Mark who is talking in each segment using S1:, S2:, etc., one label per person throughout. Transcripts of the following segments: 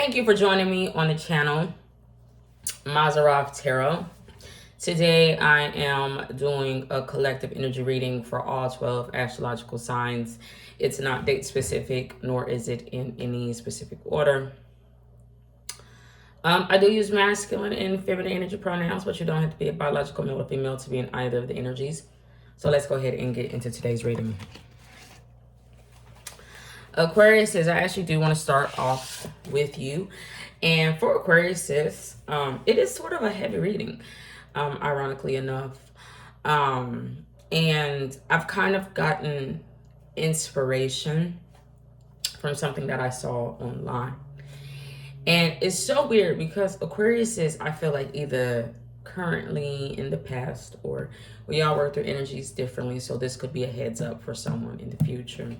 S1: Thank you for joining me on the channel, Mazarov Tarot. Today I am doing a collective energy reading for all 12 astrological signs. It's not date specific, nor is it in any specific order. I do use masculine and feminine energy pronouns, but you don't have to be a biological male or female to be in either of the energies. So let's go ahead and get into today's reading. Aquarius says, I actually do want to start off with you. And for Aquarius says, it is sort of a heavy reading, ironically enough. And I've kind of gotten inspiration from something that I saw online. And it's so weird because Aquarius says, I feel like either currently, in the past, or we all work through energies differently. So this could be a heads up for someone in the future.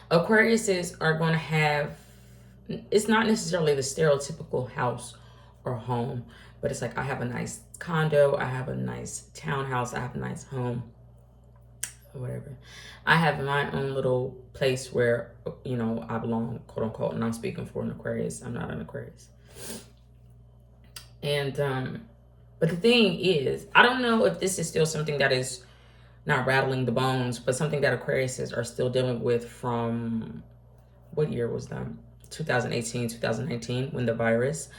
S1: Aquariuses are going to have, it's not necessarily the stereotypical house or home, but it's like I have a nice condo, I have a nice townhouse, I have a nice home, or whatever. I have my own little place where, you know, I belong, quote unquote, and I'm speaking for an Aquarius. I'm not an Aquarius. And, but the thing is, I don't know if this is still something that is not rattling the bones, but something that Aquariuses are still dealing with from, what year was that? 2018, 2019, when the virus,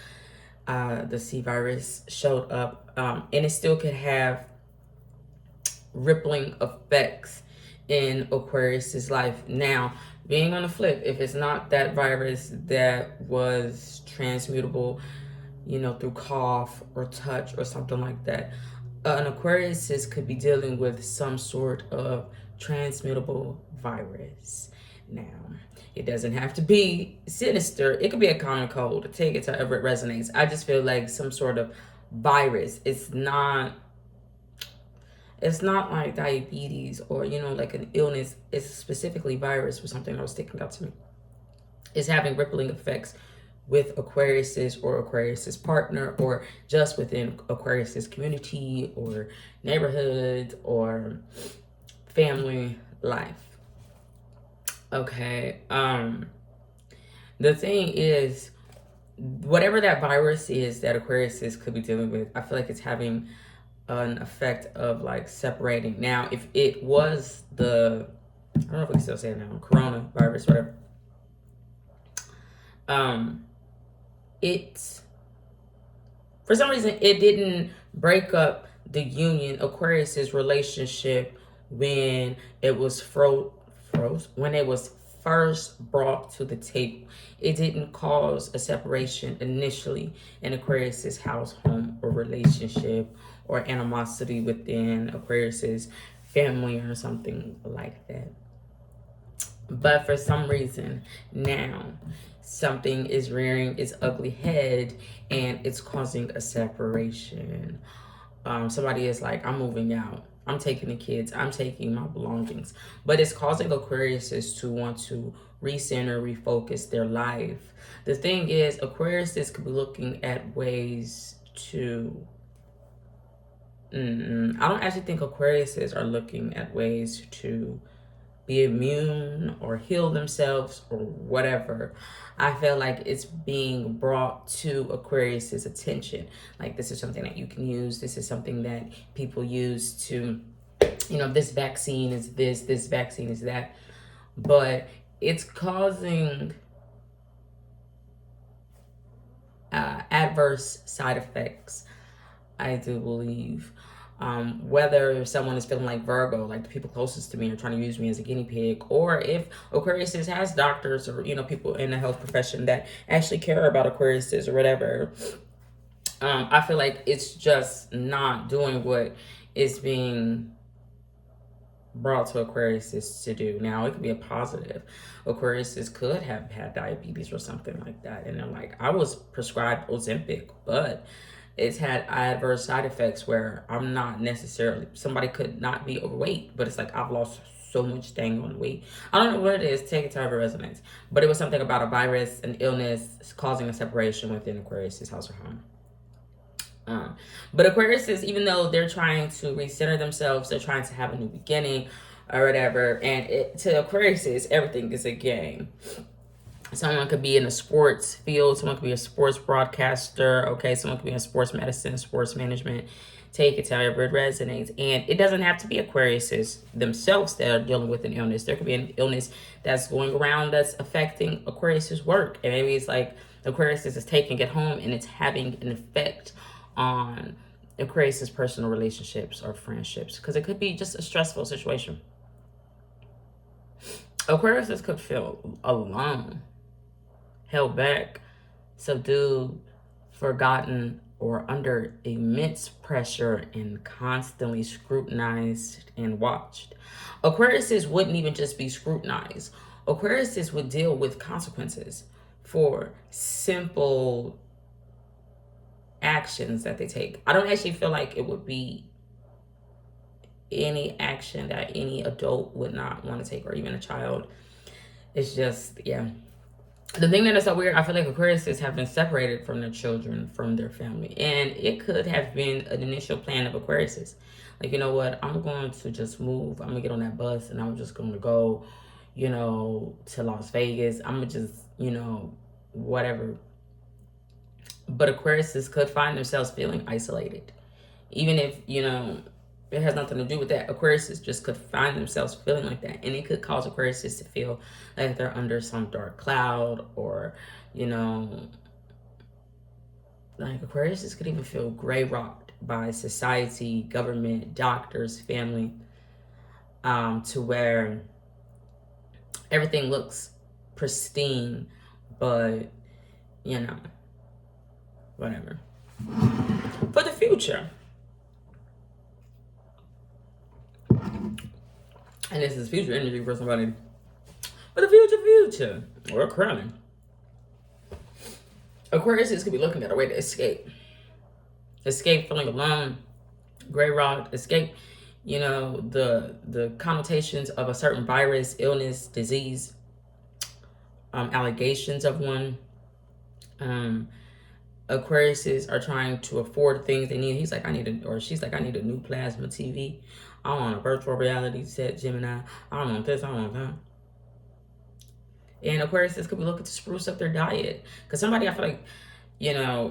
S1: the C virus showed up. And it still could have rippling effects in Aquarius's life. Now, being on the flip, if it's not that virus that was transmutable, you know, through cough or touch or something like that, an Aquarius could be dealing with some sort of transmittable virus. Now, it doesn't have to be sinister. It could be a common cold. Take it to however it resonates. I just feel like some sort of virus. It's not like diabetes or, you know, like an illness. It's specifically virus or something that was sticking out to me. It's having rippling effects with Aquariuses or Aquarius's partner, or just within Aquarius's community or neighborhood or family life. Okay. The thing is, whatever that virus is that Aquariuses could be dealing with, I feel like it's having an effect of like separating. Now, if it was the, I don't know if we can still say it now, coronavirus, whatever. For some reason, it didn't break up the union, Aquarius's relationship, when it was when it was first brought to the table. It didn't cause a separation initially in Aquarius's house, home, or relationship, or animosity within Aquarius's family or something like that. But for some reason, now something is rearing its ugly head and it's causing a separation. Somebody is like, I'm moving out. I'm taking the kids. I'm taking my belongings. But it's causing Aquariuses to want to recenter, refocus their life. The thing is, Aquariuses could be looking at ways to... I don't actually think Aquariuses are looking at ways to be immune or heal themselves or whatever. I feel like it's being brought to Aquarius's attention. Like, this is something that you can use. This is something that people use to, you know, this vaccine is this vaccine is that. But it's causing adverse side effects, I do believe. Whether someone is feeling like Virgo, like the people closest to me are trying to use me as a guinea pig, or if Aquarius has doctors or, you know, people in the health profession that actually care about Aquarius or whatever. I feel like it's just not doing what is being brought to Aquarius to do. Now, it could be a positive. Aquarius could have had diabetes or something like that, and they're like, I was prescribed Ozempic, but it's had adverse side effects where I'm not necessarily, somebody could not be overweight, but it's like, I've lost so much dang on weight. I don't know what it is, take it to however resonates. But it was something about a virus, an illness causing a separation within Aquarius's house or home. But Aquarius, even though they're trying to recenter themselves, they're trying to have a new beginning or whatever, and to Aquarius, everything is a game. Someone could be in the sports field. Someone could be a sports broadcaster. Okay, someone could be in sports medicine, sports management. Take it however it resonates. And it doesn't have to be Aquariuses themselves that are dealing with an illness. There could be an illness that's going around that's affecting Aquarius's work. And maybe it's like Aquarius is taking it home and it's having an effect on Aquarius's personal relationships or friendships. Because it could be just a stressful situation. Aquariuses could feel alone, held back, subdued, forgotten, or under immense pressure and constantly scrutinized and watched. Aquariuses wouldn't even just be scrutinized. Aquariuses would deal with consequences for simple actions that they take. I don't actually feel like it would be any action that any adult would not want to take, or even a child. It's just, yeah. The thing that is so weird, I feel like Aquariuses have been separated from their children, from their family. And it could have been an initial plan of Aquariuses. Like, you know what? I'm going to just move. I'm going to get on that bus and I'm just going to go, to Las Vegas. I'm going to just, whatever. But Aquariuses could find themselves feeling isolated. Even if, it has nothing to do with that. Aquariuses just could find themselves feeling like that. And it could cause Aquariuses to feel like they're under some dark cloud, or, like Aquariuses could even feel gray rocked by society, government, doctors, family, to where everything looks pristine, but, whatever. For the future. And this is future energy for somebody. But the future. We're crowning. Aquariuses could be looking at a way to escape. Escape feeling alone. Gray rock. Escape, the connotations of a certain virus, illness, disease. Allegations of one. Aquariuses are trying to afford things they need. She's like, I need a new plasma TV. I want a virtual reality set, Gemini. I want this, I want that. And Aquariuses could be looking to spruce up their diet. Because somebody, I feel like,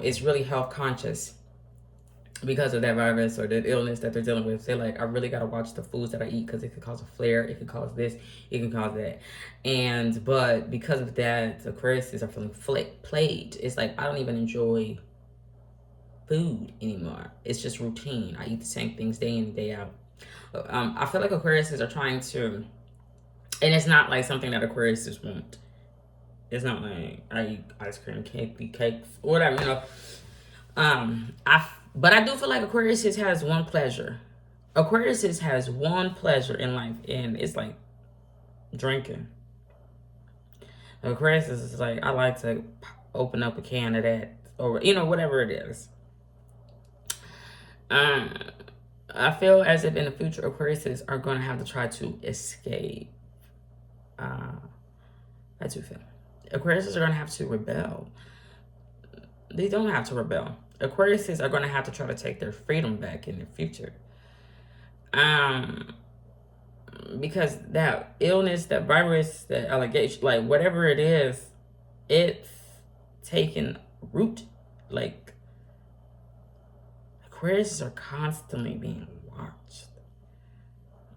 S1: is really health conscious because of that virus or that illness that they're dealing with. They're like, I really got to watch the foods that I eat because it could cause a flare. It could cause this. It can cause that. But because of that, Aquariuses are feeling plagued. It's like, I don't even enjoy food anymore. It's just routine. I eat the same things day in and day out. I feel like Aquariuses are trying to, and it's not like something that Aquariuses want. It's not like I eat ice cream, cakes, whatever, But I do feel like Aquariuses has one pleasure. Aquariuses has one pleasure in life, and it's like drinking. Aquariuses is like, I like to open up a can of that, or whatever it is. I feel as if in the future, Aquariuses are going to have to try to escape. I do feel. Aquariuses are going to have to rebel. They don't have to rebel. Aquariuses are going to have to try to take their freedom back in the future. Because that illness, that virus, that allegation, like whatever it is, it's taking root. Like, Aquariuses are constantly being watched.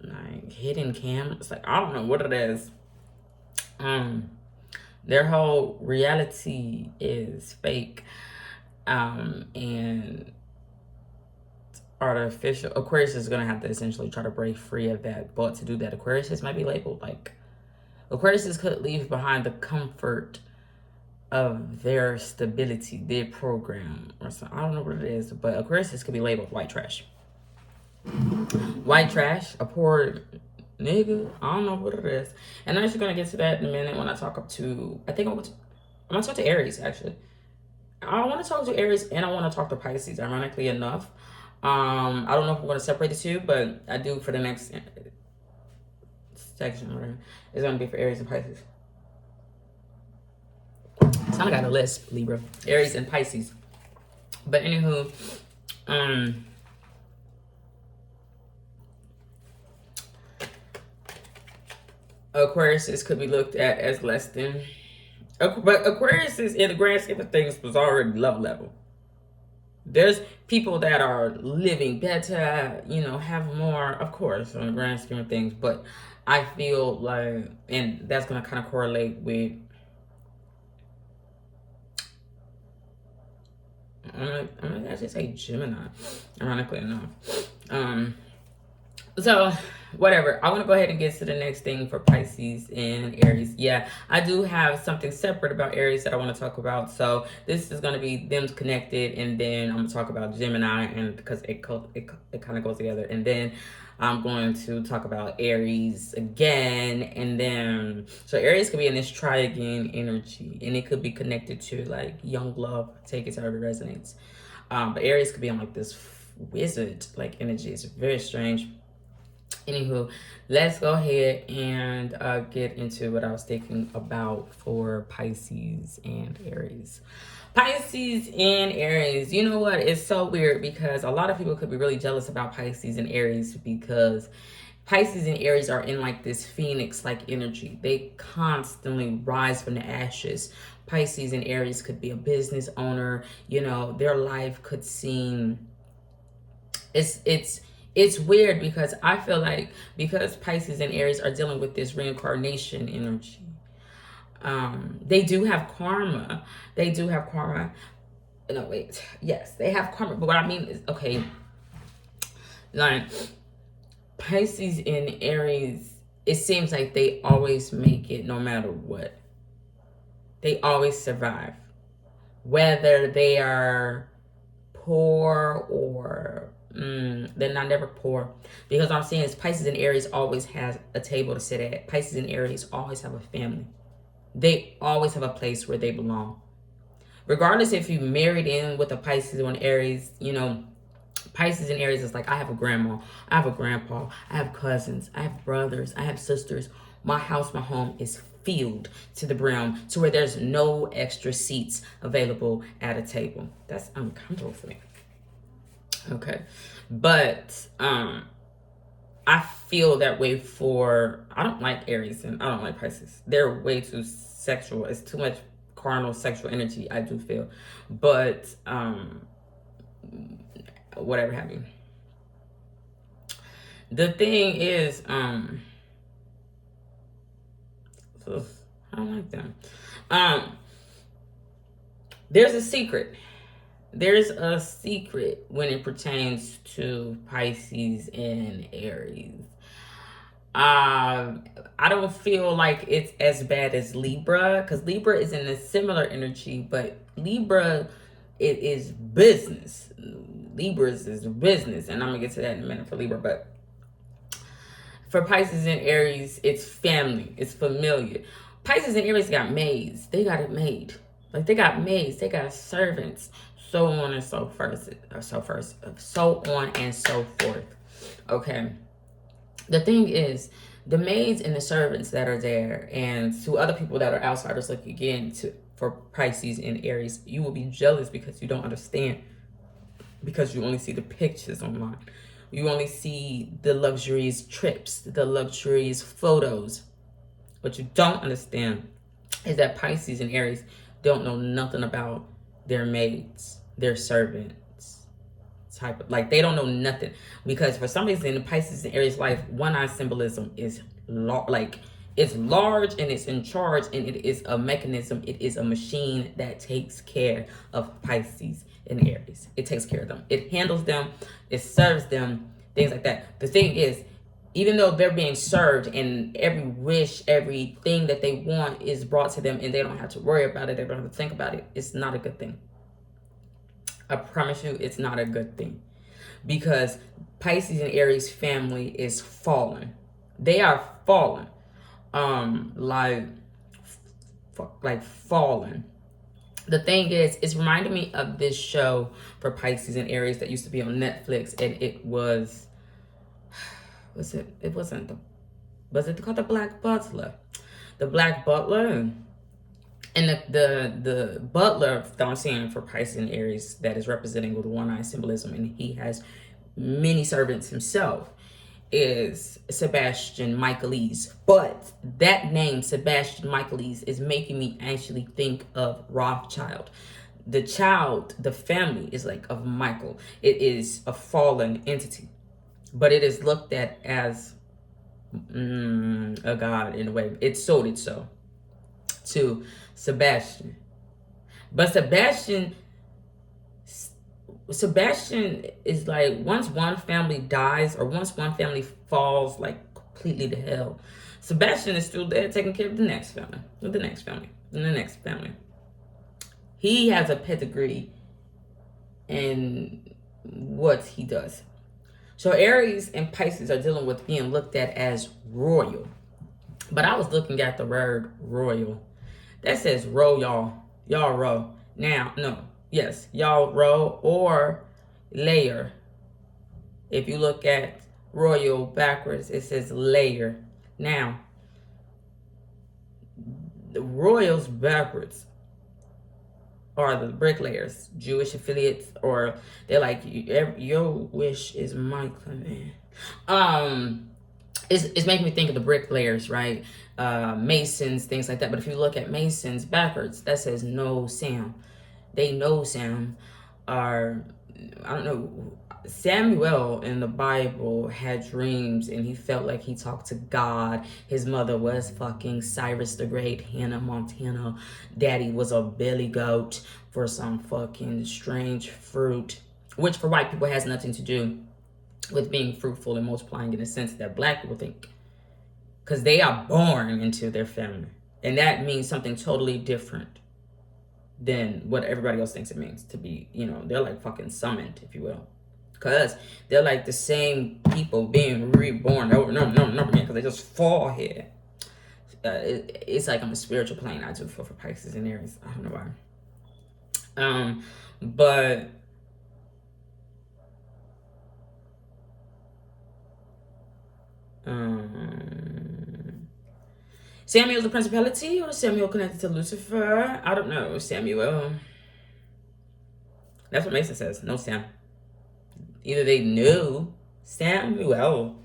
S1: Like hidden cameras. Like, I don't know what it is. Their whole reality is fake. And artificial. Aquarius is going to have to essentially try to break free of that. But to do that, Aquariuses might be labeled like, Aquariuses could leave behind the comfort of their stability, their program, or something. I don't know what it is, but Aquariuses could be labeled white trash. White trash, a poor nigga. I don't know what it is. And I'm actually going to get to that in a minute when I talk up to, I'm going to talk to Aries, actually. I want to talk to Aries and I want to talk to Pisces, ironically enough. I don't know if we're going to separate the two, but I do for the next section. It's going to be for Aries and Pisces. It's kind of got a lisp, Libra. Aries and Pisces. But anywho, Aquariuses could be looked at as less than. But Aquarius is, in the grand scheme of things, was already level. There's people that are living better, have more, of course, on the grand scheme of things. But I feel like, and that's going to kind of correlate with, I'm gonna actually say Gemini, ironically enough. Um, So, whatever. I want to go ahead and get to the next thing for Pisces and Aries. Yeah, I do have something separate about Aries that I want to talk about. So, this is going to be them connected, and then I'm going to talk about Gemini, and because it kind of goes together. And then I'm going to talk about Aries again, and then so Aries could be in this trigon energy, and it could be connected to like young love. Take it to however it resonates. But Aries could be on like this wizard like energy. It's very strange. Anywho, let's go ahead and get into what I was thinking about for Pisces and Aries. Pisces and Aries, you know what? It's so weird because a lot of people could be really jealous about Pisces and Aries because Pisces and Aries are in like this phoenix like energy. They constantly rise from the ashes. Pisces and Aries could be a business owner, their life could seem it's weird because I feel like because Pisces and Aries are dealing with this reincarnation energy, they do have karma. They do have karma. No, wait. Yes, they have karma. But what I mean is, okay, like Pisces and Aries, it seems like they always make it no matter what. They always survive. Whether they are poor or they're not never poor, because what I'm saying is Pisces and Aries always has a table to sit at. Pisces and Aries always have a family. They always have a place where they belong, regardless if you married in with a Pisces or an Aries. Pisces and Aries is like, I have a grandma, I have a grandpa, I have cousins, I have brothers, I have sisters. My house, my home is filled to the brim to where there's no extra seats available at a table. That's uncomfortable for me. Okay. But I feel that way for, I don't like Aries and I don't like Pisces. They're way too sexual. It's too much carnal sexual energy, I do feel. But whatever have you. The thing is, so I don't like them. There's a secret. There's a secret when it pertains to Pisces and Aries. I don't feel like it's as bad as Libra, because Libra is in a similar energy, but Libra, it is business. Libras is business, and I'm gonna get to that in a minute for Libra. But for Pisces and Aries, it's family, it's familiar. Pisces and Aries got maids. They got it made. Like they got maids, they got servants, so on and so forth, so on and so forth. Okay. The thing is, the maids and the servants that are there, and to other people that are outsiders, like again, for Pisces and Aries, you will be jealous because you don't understand, because you only see the pictures online. You only see the luxurious trips, the luxurious photos. What you don't understand is that Pisces and Aries don't know nothing about their maids, their servants, type of, like they don't know nothing, because for some reason in Pisces and Aries life, one-eye symbolism is like it's large and it's in charge, and it is a mechanism, it is a machine that takes care of Pisces and Aries. It takes care of them, it handles them, it serves them, things like that. The thing is, even though they're being served and every wish, everything that they want is brought to them and they don't have to worry about it, they don't have to think about it, it's not a good thing. I promise you, it's not a good thing, because Pisces and Aries family is fallen. They are fallen, like fallen. The thing is, it's reminding me of this show for Pisces and Aries that used to be on Netflix, and it was it wasn't the, was it called The Black Butler? The Black Butler. And the butler that I'm seeing for Pisces and Aries that is representing with one-eye symbolism, and he has many servants himself. is Sebastian Michaelis. But that name, Sebastian Michaelis, is making me actually think of Rothschild. The child, the family is like of Michael. It is a fallen entity, but it is looked at as a god in a way. It sold it so to Sebastian. But Sebastian is like, once one family dies or once one family falls like completely to hell, Sebastian is still there taking care of the next family, and the next family, and the next family. He has a pedigree in what he does. So Aries and Pisces are dealing with being looked at as royal. But I was looking at the word royal. That says row, y'all. Y'all row. Now, no. Yes, y'all row or layer. If you look at royal backwards, it says layer. Now, the royals backwards are the bricklayers, Jewish affiliates, or they're like, your wish is my command. It's making me think of the bricklayers, right? Masons, things like that. But if you look at Masons backwards, that says no Sam. They know Sam. I don't know. Samuel in the Bible had dreams and he felt like he talked to God. His mother was fucking Cyrus the Great, Hannah Montana. Daddy was a billy goat for some fucking strange fruit, which for white people has nothing to do with being fruitful and multiplying in the sense that black people think. Because they are born into their family. And that means something totally different than what everybody else thinks it means to be, they're like fucking summoned, if you will. Because they're like the same people being reborn over and over and over and over again because they just fall here. It's like on a spiritual plane. I do feel for Pisces and Aries. I don't know why. But Samuel's a principality or Samuel connected to Lucifer? I don't know. Samuel. That's what Mason says. No Sam. Either they knew Samuel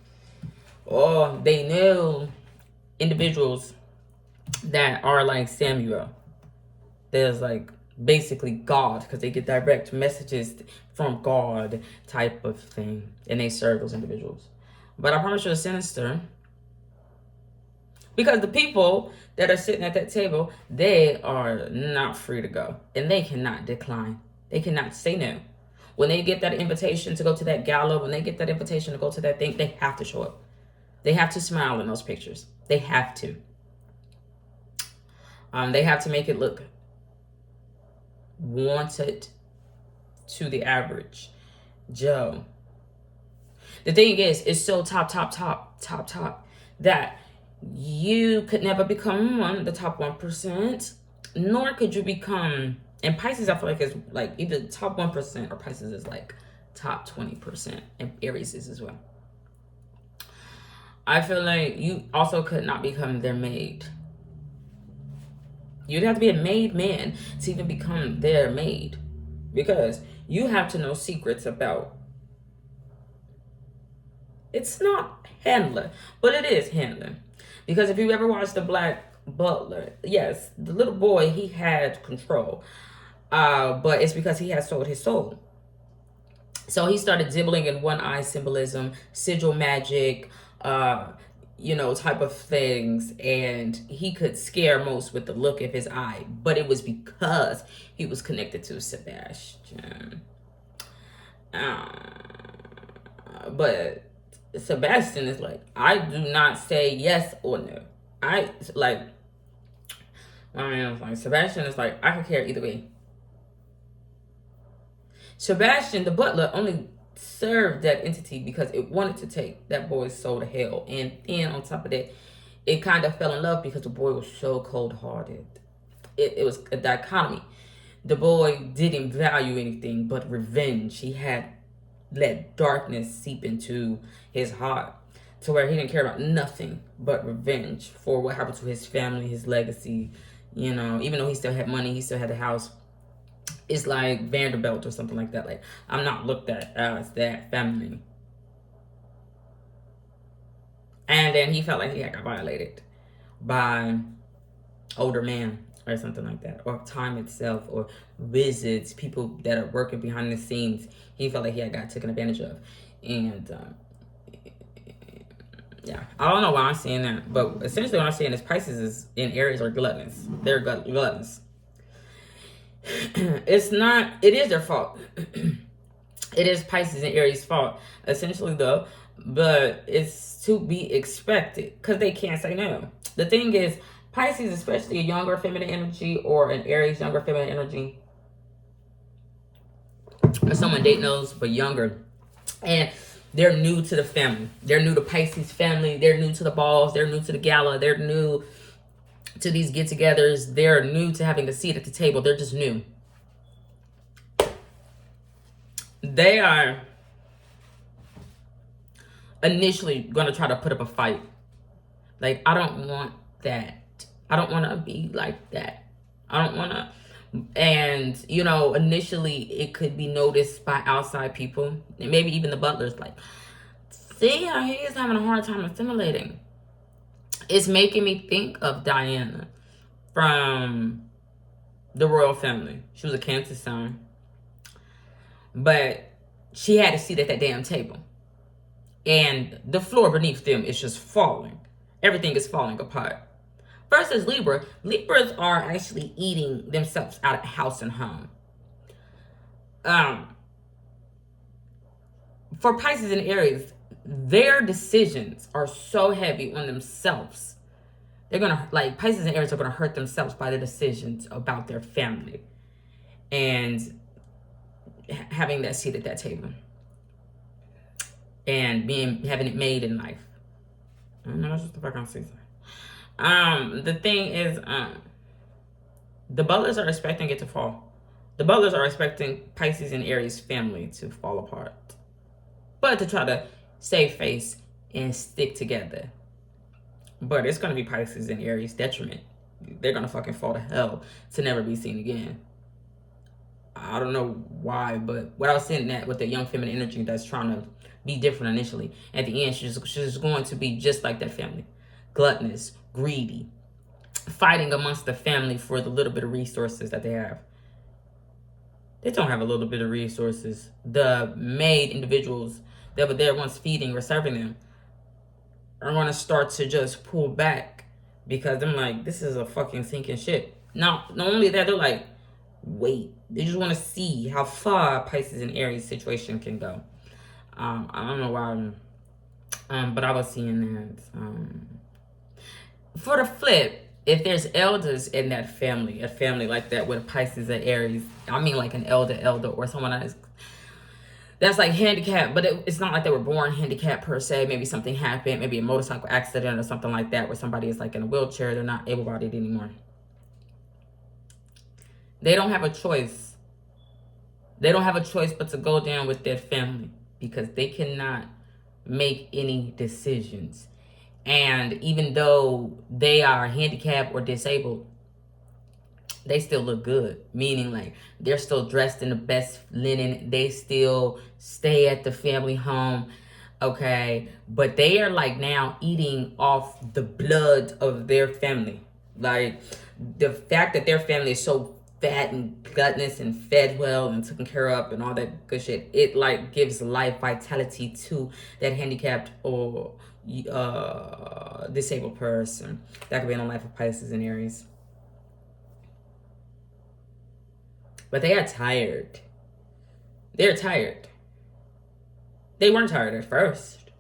S1: or they knew individuals that are like Samuel. There's like basically God because they get direct messages from God type of thing. And they serve those individuals. But I promise you it's sinister. Because the people that are sitting at that table, they are not free to go. And they cannot decline. They cannot say no. When they get that invitation to go to that gala, when they get that invitation to go to that thing, they have to show up. They have to smile in those pictures. They have to. They have to make it look wanted to the average Joe. The thing is, it's so top that you could never become the top 1%, nor could you become, and Pisces I feel like is like either top 1% or Pisces is like top 20%, and Aries is as well. I feel like you also could not become their maid. You'd have to be a made man to even become their maid, because you have to know secrets about, it's not handler, but it is handler. Because if you ever watched The Black Butler, yes, the little boy, he had control. But it's because he had sold his soul. So he started dibbling in one eye symbolism, sigil magic, type of things. And he could scare most with the look of his eye. But it was because he was connected to Sebastian. But Sebastian is like, I do not say yes or no. Sebastian is like, I could care either way. Sebastian, the butler, only served that entity because it wanted to take that boy's soul to hell. And then on top of that, it kind of fell in love because the boy was so cold-hearted. It was a dichotomy. The boy didn't value anything but revenge. He had let darkness seep into his heart to where he didn't care about nothing but revenge for what happened to his family, his legacy. Even though he still had money, he still had a house. It's like Vanderbilt or something like that. Like, I'm not looked at as that family. And then he felt like he had got violated by older man or something like that, or time itself, or visits, people that are working behind the scenes. He felt like he had got taken advantage of. And yeah, I don't know why I'm saying that, but essentially what I'm saying is Pisces is in Aries are gluttonous. They're gluttonous. It's not, it is their fault. It is Pisces and Aries' fault, essentially, though, but it's to be expected because they can't say no. The thing is, Pisces, especially a younger feminine energy, or an Aries younger feminine energy, or someone date knows but younger, and they're new to the family. They're new to Pisces family. They're new to the balls. They're new to the gala. They're new to these get-togethers. They're new to having a seat at the table. They're just new. They are initially going to try to put up a fight. Like, I don't want that. I don't want to be like that. I don't want to. And, you know, initially it could be noticed by outside people. And maybe even the butlers, like, see how he is having a hard time assimilating. It's making me think of Diana from the royal family. She was a Cancer sun. But she had a seat at that damn table. And the floor beneath them is just falling. Everything is falling apart. Versus Libra. Libras are actually eating themselves out of house and home. For Pisces and Aries, their decisions are so heavy on themselves. They're going to, like, Pisces and Aries are going to hurt themselves by their decisions about their family. And having that seat at that table. And having it made in life. I don't know, that's just the fuck I'm saying. The thing is, the butlers are expecting it to fall. The butlers are expecting Pisces and Aries family to fall apart. But to try to save face and stick together. But it's going to be Pisces and Aries detriment. They're going to fucking fall to hell to never be seen again. I don't know why, but what I was saying that with the young feminine energy that's trying to be different initially, at the end, she's going to be just like that family. Gluttonous, greedy, fighting amongst the family for the little bit of resources that they have. They don't have a little bit of resources. The maid individuals that were there once feeding or serving them are going to start to just pull back because I'm like, this is a fucking sinking ship. Not only that, they're like, wait. They just want to see how far Pisces and Aries situation can go. I don't know why, but I was seeing that. For the flip, if there's elders in that family, a family like that with Pisces and Aries, I mean like an elder or someone that's like handicapped, but it's not like they were born handicapped per se. Maybe something happened, maybe a motorcycle accident or something like that, where somebody is like in a wheelchair, they're not able-bodied anymore. They don't have a choice. They don't have a choice but to go down with their family because they cannot make any decisions. And even though they are handicapped or disabled, they still look good. Meaning, like, they're still dressed in the best linen. They still stay at the family home. Okay. But they are, like, now eating off the blood of their family. Like, the fact that their family is so fat and gluttonous and fed well and taken care of and all that good shit, it, like, gives life vitality to that handicapped or disabled person that could be in the life of Pisces and Aries. But they are tired. They're tired. They weren't tired at first.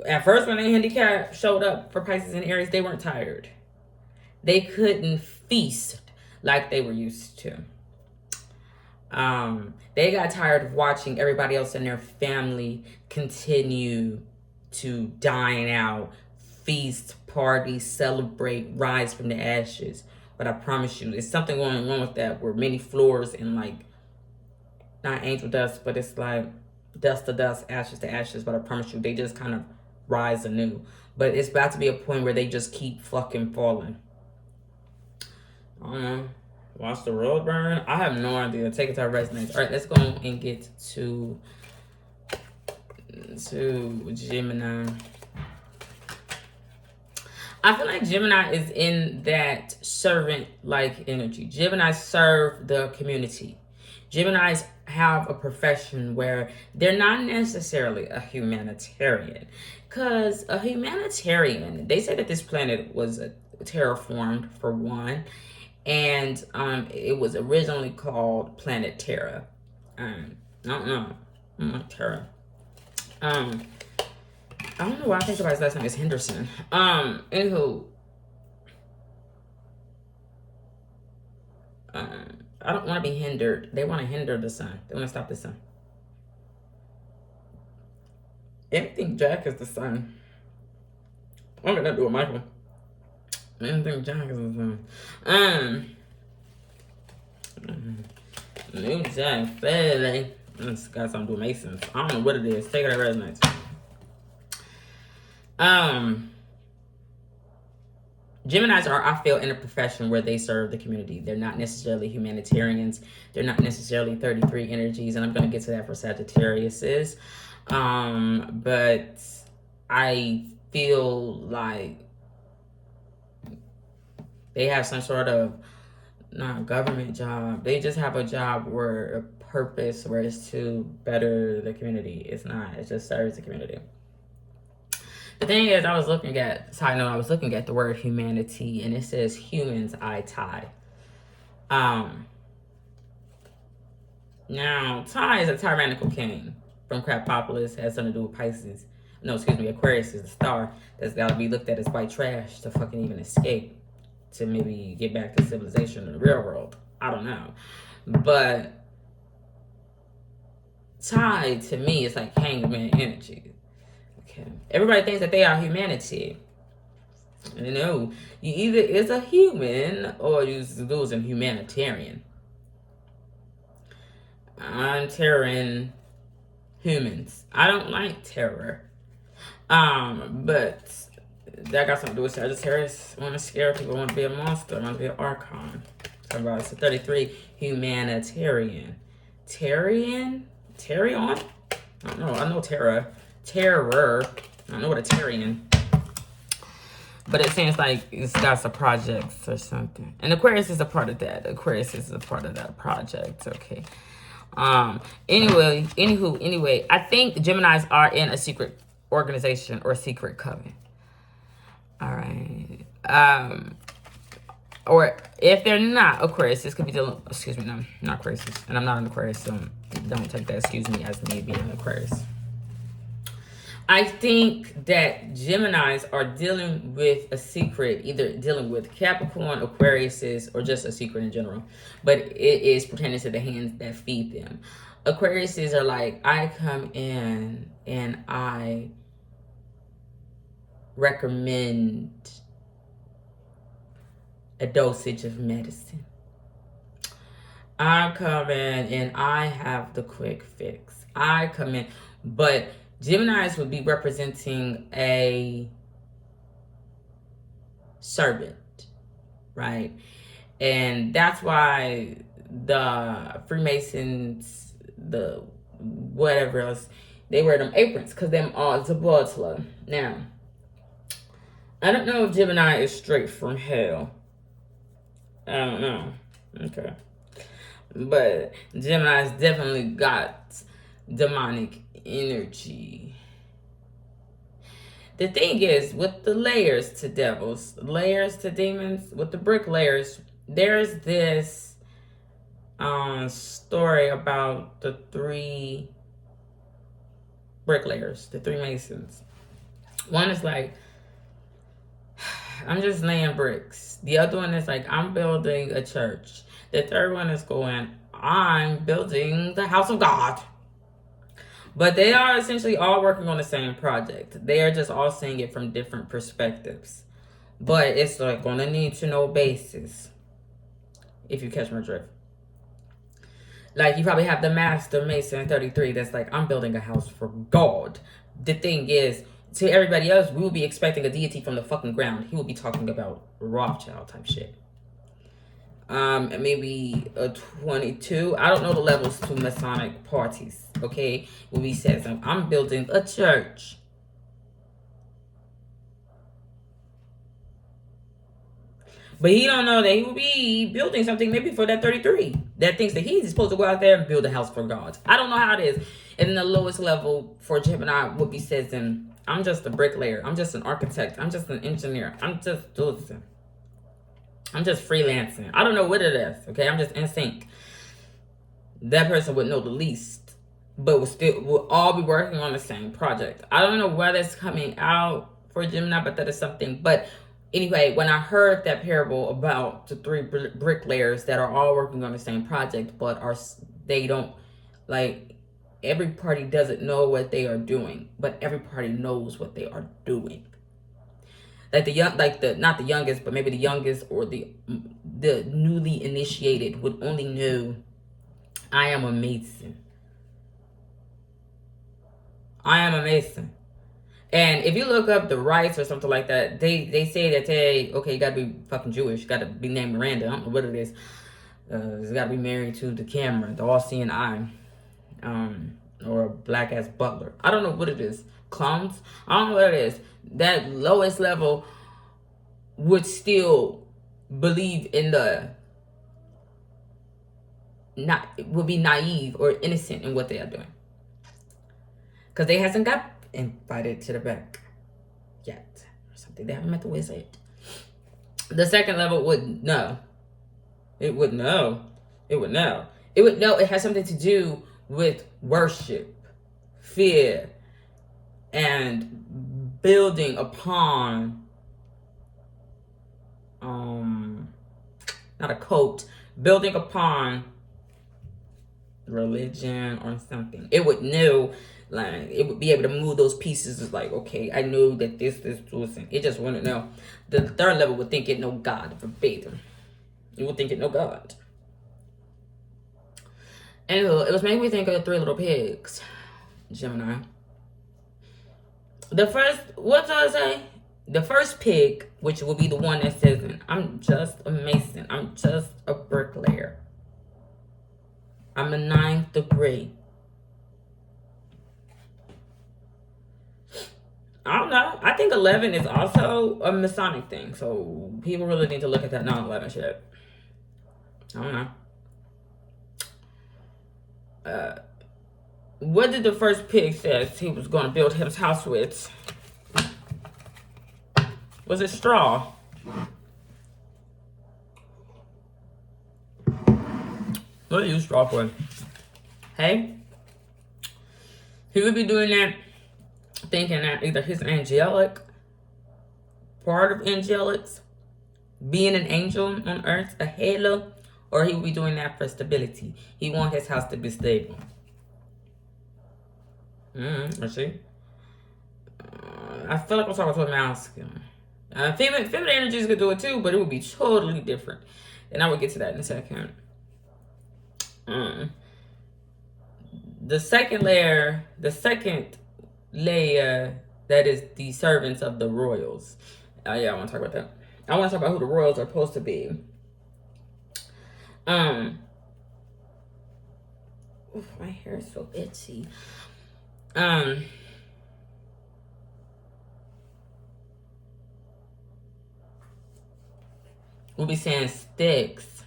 S1: At first, when the handicap showed up for Pisces and Aries, they weren't tired. They couldn't feast like they were used to. They got tired of watching everybody else in their family continue to dine out, feast, party, celebrate, rise from the ashes. But I promise you, there's something going on with that, where many floors and, like, not angel dust, but it's like dust to dust, ashes to ashes. But I promise you, they just kind of rise anew. But it's about to be a point where they just keep fucking falling. I don't know. Watch the world burn? I have no idea. Take it to our resonates. All right, let's go and get to Gemini. I feel like Gemini is in that servant-like energy. Gemini serve the community. Geminis have a profession where they're not necessarily a humanitarian. Because a humanitarian, they say that this planet was terraformed for one, and it was originally called Planet Terra. I don't know. Terra. I don't know why I think somebody's last name is Henderson. Anywho, I don't want to be hindered. They want to hinder the sun. They want to stop the sun. Anything Jack is the sun. I'm gonna do it, Michael. Anything Jack is the sun. New Jack Fairley. This got something to do with Masons. I don't know what it is. Take it as resonates. Geminis are, I feel, in a profession where they serve the community. They're not necessarily humanitarians. They're not necessarily 33 energies, and I'm going to get to that for Sagittariuses. But I feel like they have some sort of not government job. They just have a job where a purpose where it's to better the community. It's not. It just serves the community. The thing is, I was looking at the word humanity, and it says humans I tie. Now, Ty is a tyrannical king from Crapopolis, has something to do with Pisces. No, excuse me, Aquarius is the star that's got to be looked at as white trash to fucking even escape, to maybe get back to civilization in the real world. I don't know. But Ty, to me, is like hangman energy. Okay. Everybody thinks that they are humanity. You know, you either is a human or you lose a humanitarian. I'm terroring humans. I don't like terror. But that got something to do with Sagittarius. I want to scare people. I want to be a monster. I want to be an archon. Talking about it's a 33 humanitarian. Terrion? Terrion? I don't know. I know terror. Terror. I don't know what a Terrian. But it seems like it's got some projects or something. And Aquarius is a part of that. Aquarius is a part of that project. Okay. Anyway, I think Geminis are in a secret organization or secret coven. All right. Or if they're not Aquarius, this could be the, excuse me, no, not Aquarius. And I'm not an Aquarius, so don't take that, excuse me, as me being an Aquarius. I think that Geminis are dealing with a secret, either dealing with Capricorn, Aquariuses, or just a secret in general. But it is pertaining to the hands that feed them. Aquariuses are like, I come in and I recommend a dosage of medicine. I come in and I have the quick fix. I come in, but Geminis would be representing a servant, right? And that's why the Freemasons, the whatever else, they wear them aprons, because them all is a blood flow. Now, I don't know if Gemini is straight from hell. I don't know. Okay. But Gemini's definitely got demonic energy. The thing is, with the layers to devils, layers to demons, with the bricklayers, there's this story about the 3 bricklayers, the 3 masons. One is like, I'm just laying bricks. The other one is like, I'm building a church. The third one is going, I'm building the house of God. But they are essentially all working on the same project. They are just all seeing it from different perspectives. But it's like on a need-to-know basis, if you catch my drift. Like, you probably have the Master Mason 33 that's like, I'm building a house for God. The thing is, to everybody else, we will be expecting a deity from the fucking ground. He will be talking about Rothschild type shit. Maybe a 22. I don't know the levels to Masonic parties, okay? When we says, I'm building a church. But he don't know that he will be building something maybe for that 33 that thinks that he's supposed to go out there and build a house for God. I don't know how it is. And then the lowest level for Gemini would be says, I'm just a bricklayer. I'm just an architect. I'm just an engineer. I'm just freelancing. I don't know what it is. Okay, I'm just in sync. That person would know the least, but we'll all be working on the same project. I don't know where that's coming out for Gemini, but that is something. But anyway, when I heard that parable about the three bricklayers that are all working on the same project, but they don't, like, every party doesn't know what they are doing, but every party knows what they are doing. Like not the youngest, but maybe the youngest or the newly initiated would only know, I am a mason. I am a mason. And if you look up the rights or something like that, they say that okay, you gotta be fucking Jewish, you gotta be named Miranda. I don't know what it is. You gotta be married to the camera, the all-seeing eye, or a black ass butler. I don't know what it is. Clowns. I don't know what it is. That lowest level would still believe in would be naive or innocent in what they are doing, because they hasn't got invited to the back yet or something. They haven't met the wizard. The second level would know. It would know. It would know. It would know. It has something to do with worship, fear, and building upon not a cult, building upon religion or something. It would know, like, it would be able to move those pieces. It's like, okay, I know that this and it just wouldn't know. The third level would think it know God verbatim. It would think it know God. And it was making me think of the Three Little Pigs, Gemini. What do I say? The first pig, which will be the one that says, I'm just a mason. I'm just a bricklayer. I'm a 9th degree. I don't know. I think 11 is also a Masonic thing. So people really need to look at that 9/11 shit. I don't know. What did the first pig say he was going to build his house with? Was it straw? What do you use straw for? Hey? He would be doing that, thinking that either his angelic, part of angelics, being an angel on earth, a halo, or he would be doing that for stability. He wants his house to be stable. Let's see. I feel like I'm talking to a masculine. Feminine energies could do it too, but it would be totally different. And I will get to that in a second. The second layer, that is the servants of the royals. Yeah, I want to talk about that. I want to talk about who the royals are supposed to be. Oof, my hair is so itchy. We'll be saying sticks.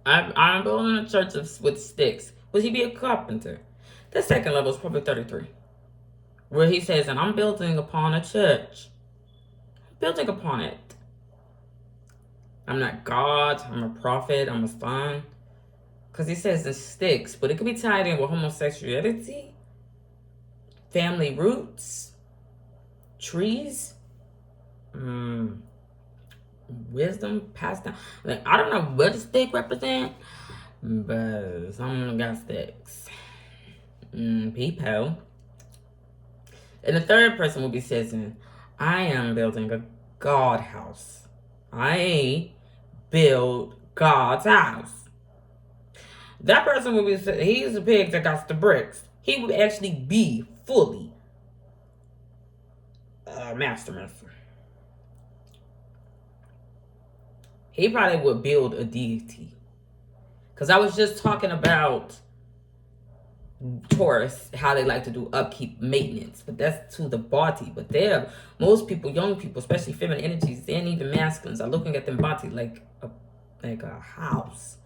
S1: I'm building a church with sticks. Would he be a carpenter? The second level is probably 33. Where he says, and I'm building upon a church. I'm building upon it. I'm not God. I'm a prophet. I'm a son. Because he says the sticks. But it could be tied in with homosexuality. Family roots. Trees. Wisdom passed down. Like, I don't know what a stick represent, but someone got sticks. People. And the third person will be saying, I am building a God house. I build God's house. That person will be saying, he's a pig that got the bricks. He would actually be fully master. He probably would build a deity. Because I was just talking about Taurus, how they like to do upkeep, maintenance, but that's to the body. But most people, young people, especially feminine energies, and even masculines, are looking at them body like a house.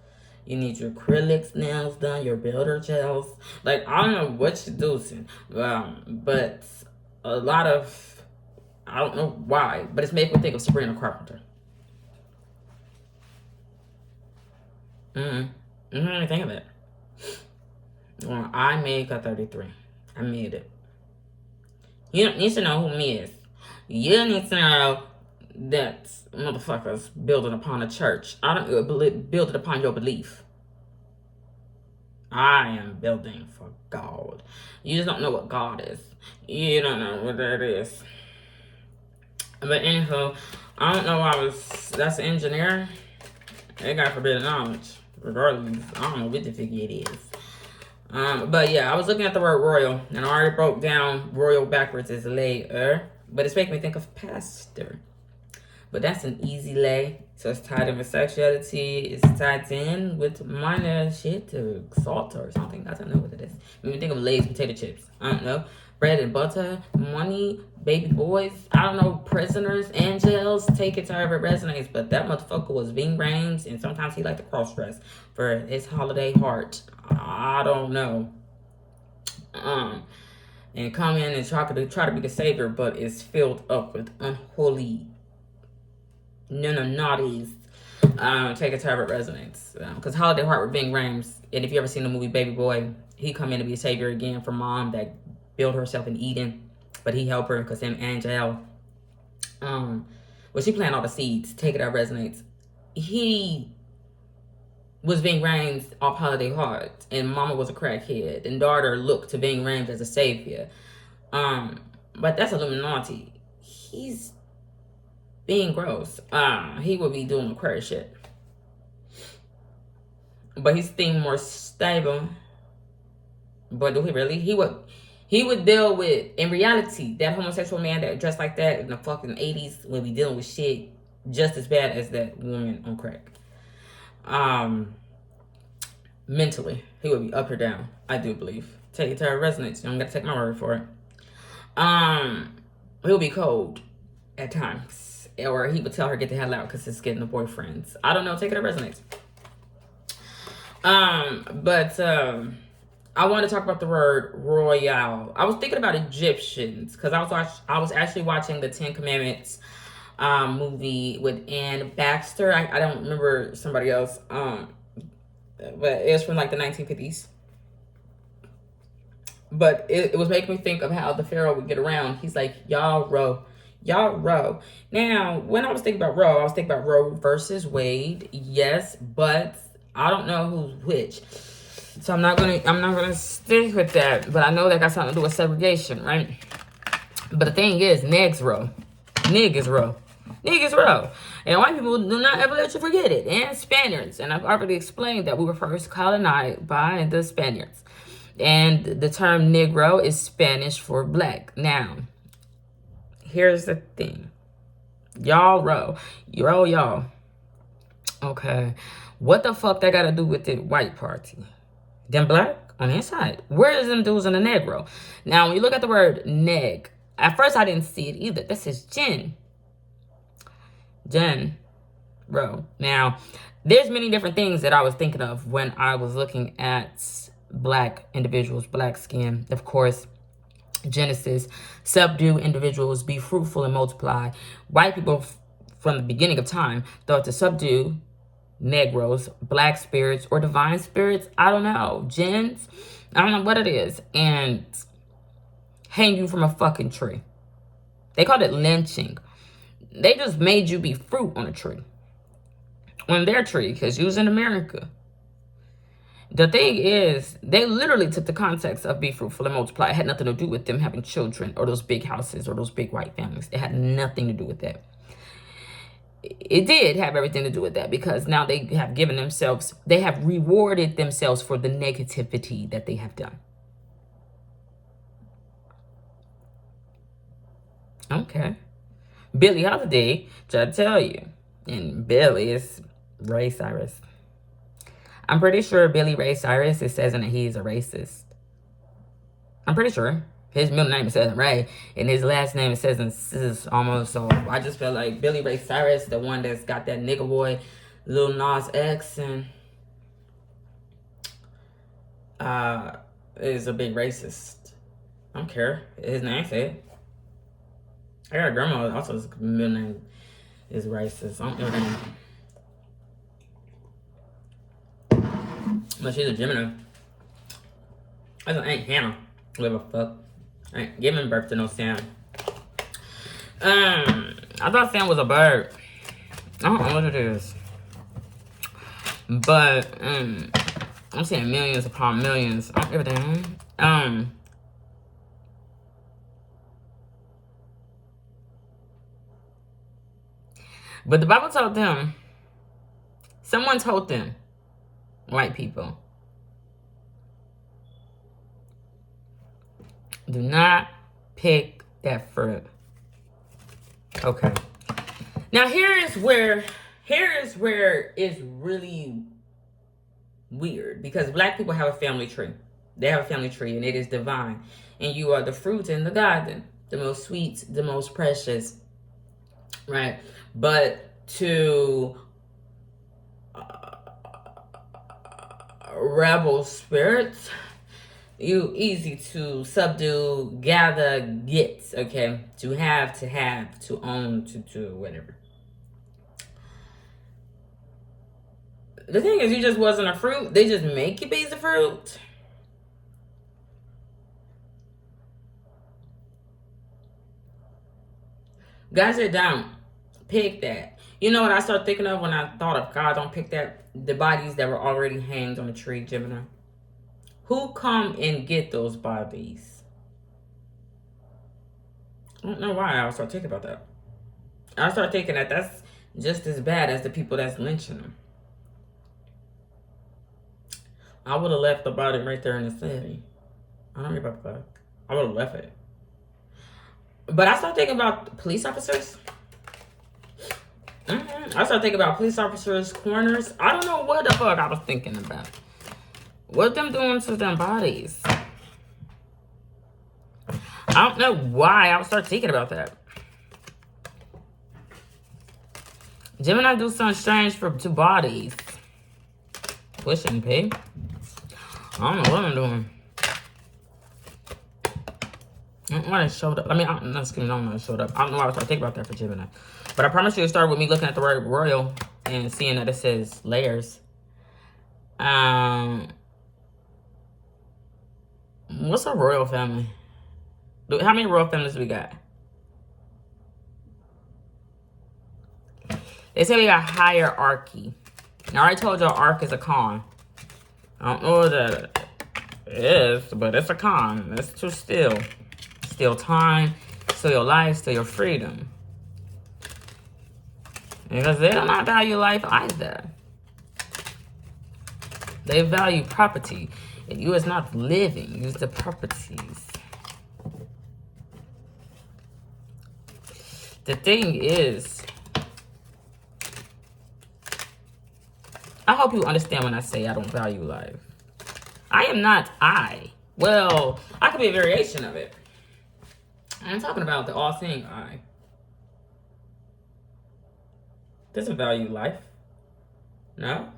S1: You need your acrylics nails done, your builder gels. Like, I don't know what you're doing, but a lot of, I don't know why, but it's making me think of Sabrina Carpenter. Think of it. Well, I made a 33. I made it. You don't need to know who me is. You need to know that motherfuckers building upon a church. I don't build it upon your belief. I am building for God. You just don't know what God is. You don't know what that is. But anyhow, I don't know why that's an engineer. They got forbidden knowledge. Regardless, I don't know what the figure it is. But yeah, I was looking at the word royal, and I already broke down royal backwards as layer, but it's making me think of pastor. But that's an easy lay. So it's tied in with sexuality. It's tied in with minor shit to salt or something. I don't know what it is. Maybe think of Lay's potato chips. I don't know. Bread and butter, money, baby boys. I don't know. Prisoners, angels. Take it to however it resonates. But that motherfucker was Ving Rhames, and sometimes he liked to cross dress for his holiday heart. I don't know. And come in and try to be the savior, but it's filled up with unholy naughties. Take it to however it resonates. Because Holiday Heart with Ving Rhames, and if you ever seen the movie Baby Boy, he come in to be a savior again for mom that built herself in Eden, but he helped her because him Angel, well, she planted all the seeds. Take it out resonates. He was Ving Rhames off Holiday Heart, and mama was a crackhead, and daughter looked to Ving Rhames as a savior. But that's Illuminati. He's being gross. He would be doing Aquarius shit. But he's being more stable. But do he really? He would deal with, in reality, that homosexual man that dressed like that in the fucking 80s would be dealing with shit just as bad as that woman on crack. Mentally, he would be up or down, I do believe. Take it to her resonance. You don't gotta take my word for it. He'll be cold at times. Or he would tell her get the hell out because it's getting the boyfriends. I don't know, take it to resonance. I want to talk about the word royale. I was thinking about Egyptians because I was actually watching the Ten Commandments movie with Ann Baxter. I don't remember somebody else. But it was from like the 1950s. But it was making me think of how the Pharaoh would get around. He's like, y'all row. Now, when I was thinking about Roe, I was thinking about Roe versus Wade. Yes, but I don't know who's which. So I'm not gonna stick with that. But I know that got something to do with segregation, right? But the thing is, niggas row. And white people do not ever let you forget it. And Spaniards. And I've already explained that we were first colonized by the Spaniards. And the term Negro is Spanish for black. Now, here's the thing. Y'all row. Y'all. Okay. What the fuck that got to do with the white party? Them black on the inside. Where is them dudes in the Negro? Now, when you look at the word neg, at first I didn't see it either. This is Jen. Row. Now, there's many different things that I was thinking of when I was looking at black individuals, black skin. Of course, Genesis, subdue individuals, be fruitful and multiply. White people from the beginning of time thought to subdue Negroes, black spirits, or divine spirits. I don't know. Jinns. I don't know what it is. And hang you from a fucking tree. They called it lynching. They just made you be fruit on a tree. On their tree, because you was in America. The thing is, they literally took the context of be fruitful and multiply. It had nothing to do with them having children or those big houses or those big white families. It had nothing to do with that. It did have everything to do with that because now they have given themselves, they have rewarded themselves for the negativity that they have done. Okay. Billie Holiday, try to tell you. And Billy is Ray Cyrus. I'm pretty sure Billy Ray Cyrus is saying that he's a racist. I'm pretty sure. His middle name says Ray, and his last name it says is almost. So I just feel like Billy Ray Cyrus, the one that's got that nigga boy, Lil Nas X, and is a big racist. I don't care. His name said. I got a grandma also his middle name is racist. I don't know. But she's a Gemini. That's an Aunt Hannah. Whatever fuck. I ain't giving birth to no Sam. I thought Sam was a bird. I don't know what it is. But I'm seeing millions upon millions on everything. But the Bible told them, someone told them, white people, do not pick that fruit. Okay. Now here is where it's really weird, because black people have a family tree. They have a family tree, and it is divine. And you are the fruit in the garden, the most sweet, the most precious, right? But to rebel spirits, you easy to subdue, gather, get, okay? To have, to own, to do, whatever. The thing is, you just wasn't a fruit. They just make you be the fruit. God said, don't pick that. You know what I started thinking of when I thought of God, don't pick that? The bodies that were already hanged on the tree, Gemini. Who come and get those bodies? I don't know why I started thinking about that. I started thinking that that's just as bad as the people that's lynching them. I would have left the body right there in the city. I don't give a fuck. I would have left it. But I started thinking about police officers. I started thinking about police officers, coroners. I don't know what the fuck I was thinking about. What them doing to them bodies? I don't know why I would start thinking about that. Gemini do something strange for two bodies. Pushing pig. I don't know what I'm doing. I don't know why it showed up. I mean, I'm not skimming on when it showed up. I don't know why I was thinking about that for Gemini. But I promise you it started with me looking at the word royal and seeing that it says layers. What's a royal family? How many royal families we got? They say we got hierarchy. Now, I already told y'all arc is a con. I don't know what that is, but it's a con. It's too still. Steal time, steal your life, steal your freedom. Because they do not value life either. They value property. And you is not living, use the properties. The thing is, I hope you understand when I say I don't value life. I am not I. Well, I could be a variation of it. I'm talking about the all-seeing I. Doesn't value life. No.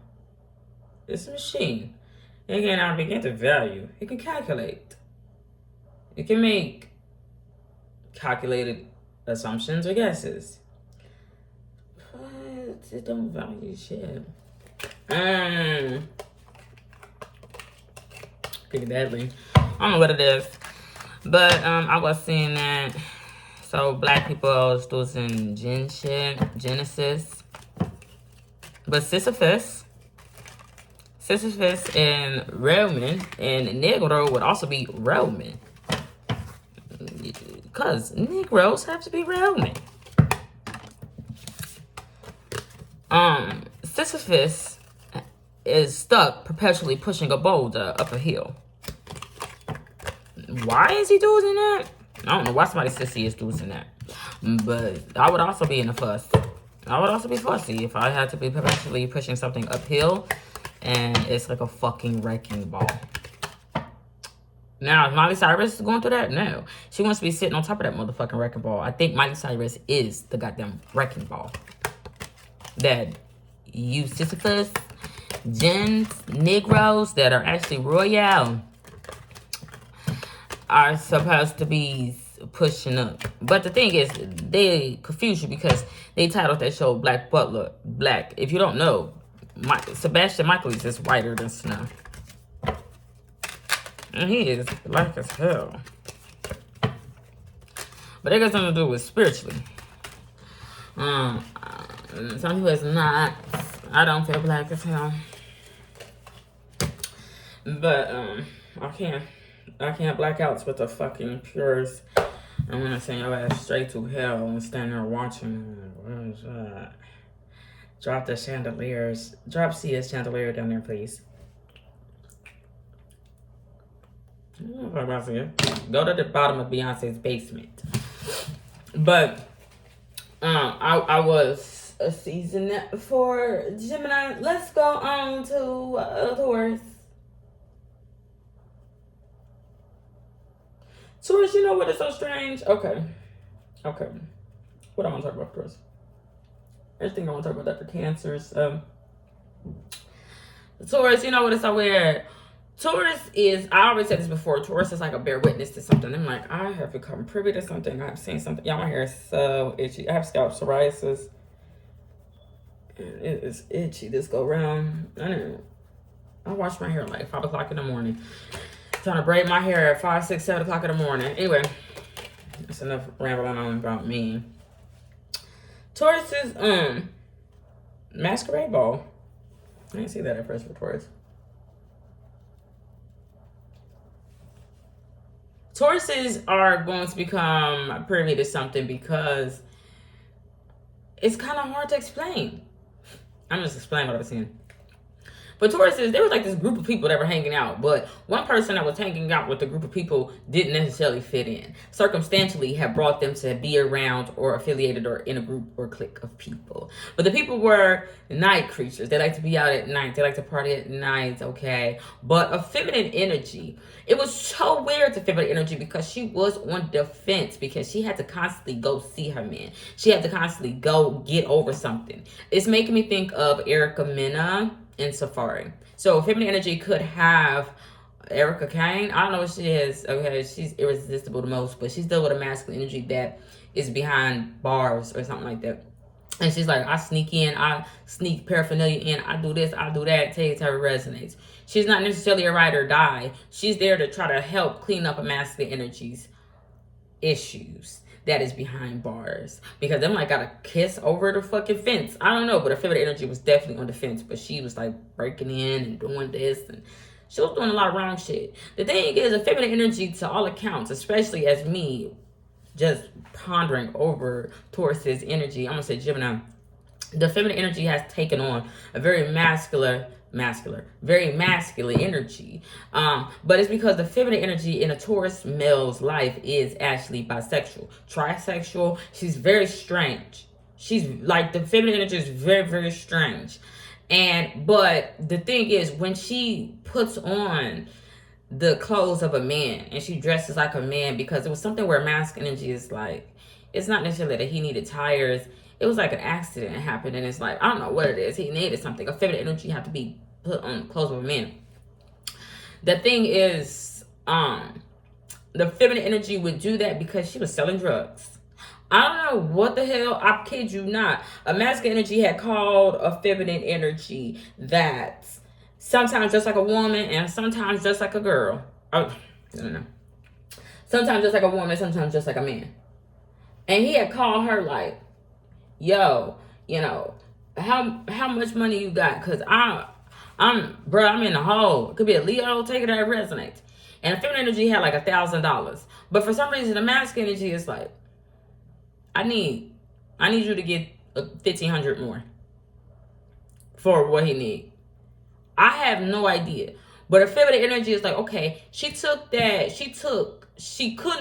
S1: It's a machine. It cannot begin to value. It can calculate. It can make calculated assumptions or guesses. But it don't value shit. Pretty badly. I don't know what it is. But I was seeing that. So black people is losing Genesis. But Sisyphus and Roman and Negro would also be Roman. Because Negroes have to be Roman. Sisyphus is stuck perpetually pushing a boulder up a hill. Why is he doing that? I don't know why somebody sissy is doing that. But I would also be in a fuss. I would also be fussy if I had to be perpetually pushing something uphill and it's like a fucking wrecking ball. Now, if Miley Cyrus is going through that, no. She wants to be sitting on top of that motherfucking wrecking ball. I think Miley Cyrus is the goddamn wrecking ball. That you Sisyphus, gens, Negroes that are actually royale are supposed to be pushing up. But the thing is, they confuse you because they titled that show Black Butler Black. If you don't know, Sebastian Michaels is whiter than snow. And he is black as hell. But that got something to do with spiritually. Someone who is not, I don't feel black as hell. But I can't black out with the fucking purest. I'm gonna send your ass straight to hell and stand there watching. What is that? Drop the chandeliers. Drop Sia's chandelier down there, please. Go to the bottom of Beyonce's basement. But I was a season for Gemini. Let's go on to Taurus. Taurus, you know what is so strange? Okay. What I want to talk about Taurus? I think I want to talk about that for Cancers. Taurus, you know what is so weird? Taurus is, I always said this before, Taurus is like a bear witness to something. I'm like, I have become privy to something. I've seen something. Y'all, my hair is so itchy. I have scalp psoriasis. And it is itchy this go round. I wash my hair at like 5 o'clock in the morning. Trying to braid my hair at 5, 6, 7 o'clock in the morning. Anyway, that's enough rambling on about me. Taurus is, masquerade ball. I didn't see that at first for Taurus. Tauruses are going to become privy to something because it's kind of hard to explain. I'm just explaining what I was saying. But Tauruses, there was like this group of people that were hanging out, but one person that was hanging out with the group of people didn't necessarily fit in. Circumstantially have brought them to be around or affiliated or in a group or clique of people. But the people were night creatures. They like to be out at night. They like to party at night, okay? But a feminine energy. It was so weird to feminine energy because she was on defense because she had to constantly go see her man. She had to constantly go get over something. It's making me think of Erica Mena in Safari. So feminine energy could have Erica Kane. I don't know what she is. Okay, she's irresistible the most, but she's still with a masculine energy that is behind bars or something like that. And she's like, I sneak in, I sneak paraphernalia in, I do this, I do that, take it to her resonates. She's not necessarily a ride or die. She's there to try to help clean up a masculine energy's issues that is behind bars. Because them like got a kiss over the fucking fence. I don't know, but her feminine energy was definitely on the fence. But she was like breaking in and doing this, and she was doing a lot of wrong shit. The thing is, a feminine energy, to all accounts, especially as me, just pondering over Taurus's energy, I'm gonna say Gemini, the feminine energy has taken on a very very masculine energy. But it's because the feminine energy in a Taurus male's life is actually bisexual, trisexual. She's very strange. She's like, the feminine energy is very, very strange. But the thing is, when she puts on the clothes of a man and she dresses like a man, because it was something where masculine energy is like, it's not necessarily that he needed tires. It was like an accident happened, and it's like, I don't know what it is. He needed something. A feminine energy had to be put on the clothes of a man. The thing is, the feminine energy would do that because she was selling drugs. I don't know what the hell. I kid you not. A masculine energy had called a feminine energy that sometimes just like a woman and sometimes just like a girl. Oh, I don't know. Sometimes just like a woman, sometimes just like a man. And he had called her like, yo, you know, how much money you got? Because I'm in the hole. It could be a Leo, take it that resonates. And the feminine energy had like $1,000. But for some reason, the masculine energy is like, I need you to get $1,500 more for what he need. I have no idea. But her feminine energy is like, okay, she couldn't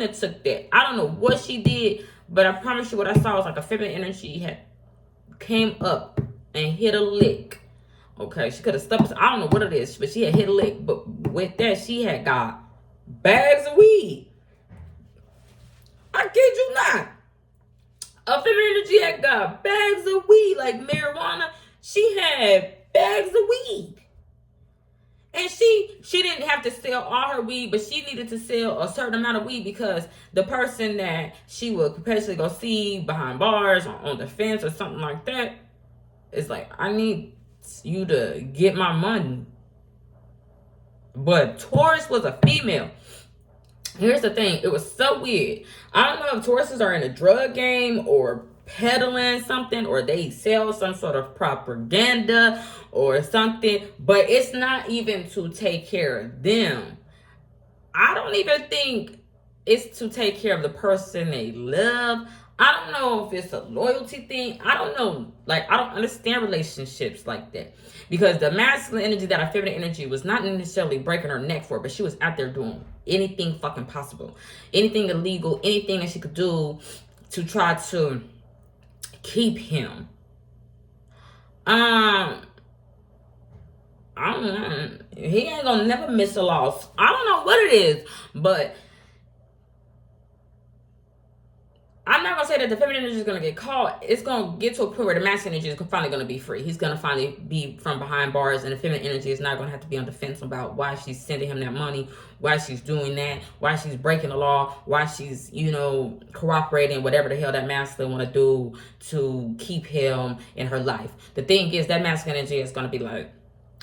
S1: have took that. I don't know what she did, but I promise you what I saw was like a feminine energy had came up and hit a lick. Okay, she could have stopped. I don't know what it is, but she had hit a lick. But with that, she had got bags of weed. I kid you not. A feminine energy that got bags of weed, like marijuana. She had bags of weed. And she didn't have to sell all her weed, but she needed to sell a certain amount of weed because the person that she would potentially go see behind bars on the fence or something like that is like, I need you to get my money. But Taurus was a female. Here's the thing. It was so weird. I don't know if Tauruses are in a drug game or peddling something, or they sell some sort of propaganda or something, but it's not even to take care of them. I don't even think it's to take care of the person they love. I don't know if it's a loyalty thing. I don't know. Like, I don't understand relationships like that. Because the masculine energy, that our feminine energy, was not necessarily breaking her neck for, but she was out there doing anything fucking possible. Anything illegal, anything that she could do to try to keep him. I don't know. He ain't gonna never miss a loss. I don't know what it is, but I'm not gonna say that the feminine energy is gonna get caught. It's gonna get to a point where the masculine energy is finally gonna be free. He's gonna finally be from behind bars, and the feminine energy is not gonna have to be on defense about why she's sending him that money, why she's doing that, why she's breaking the law, why she's, cooperating, whatever the hell that masculine wanna do to keep him in her life. The thing is, that masculine energy is gonna be like,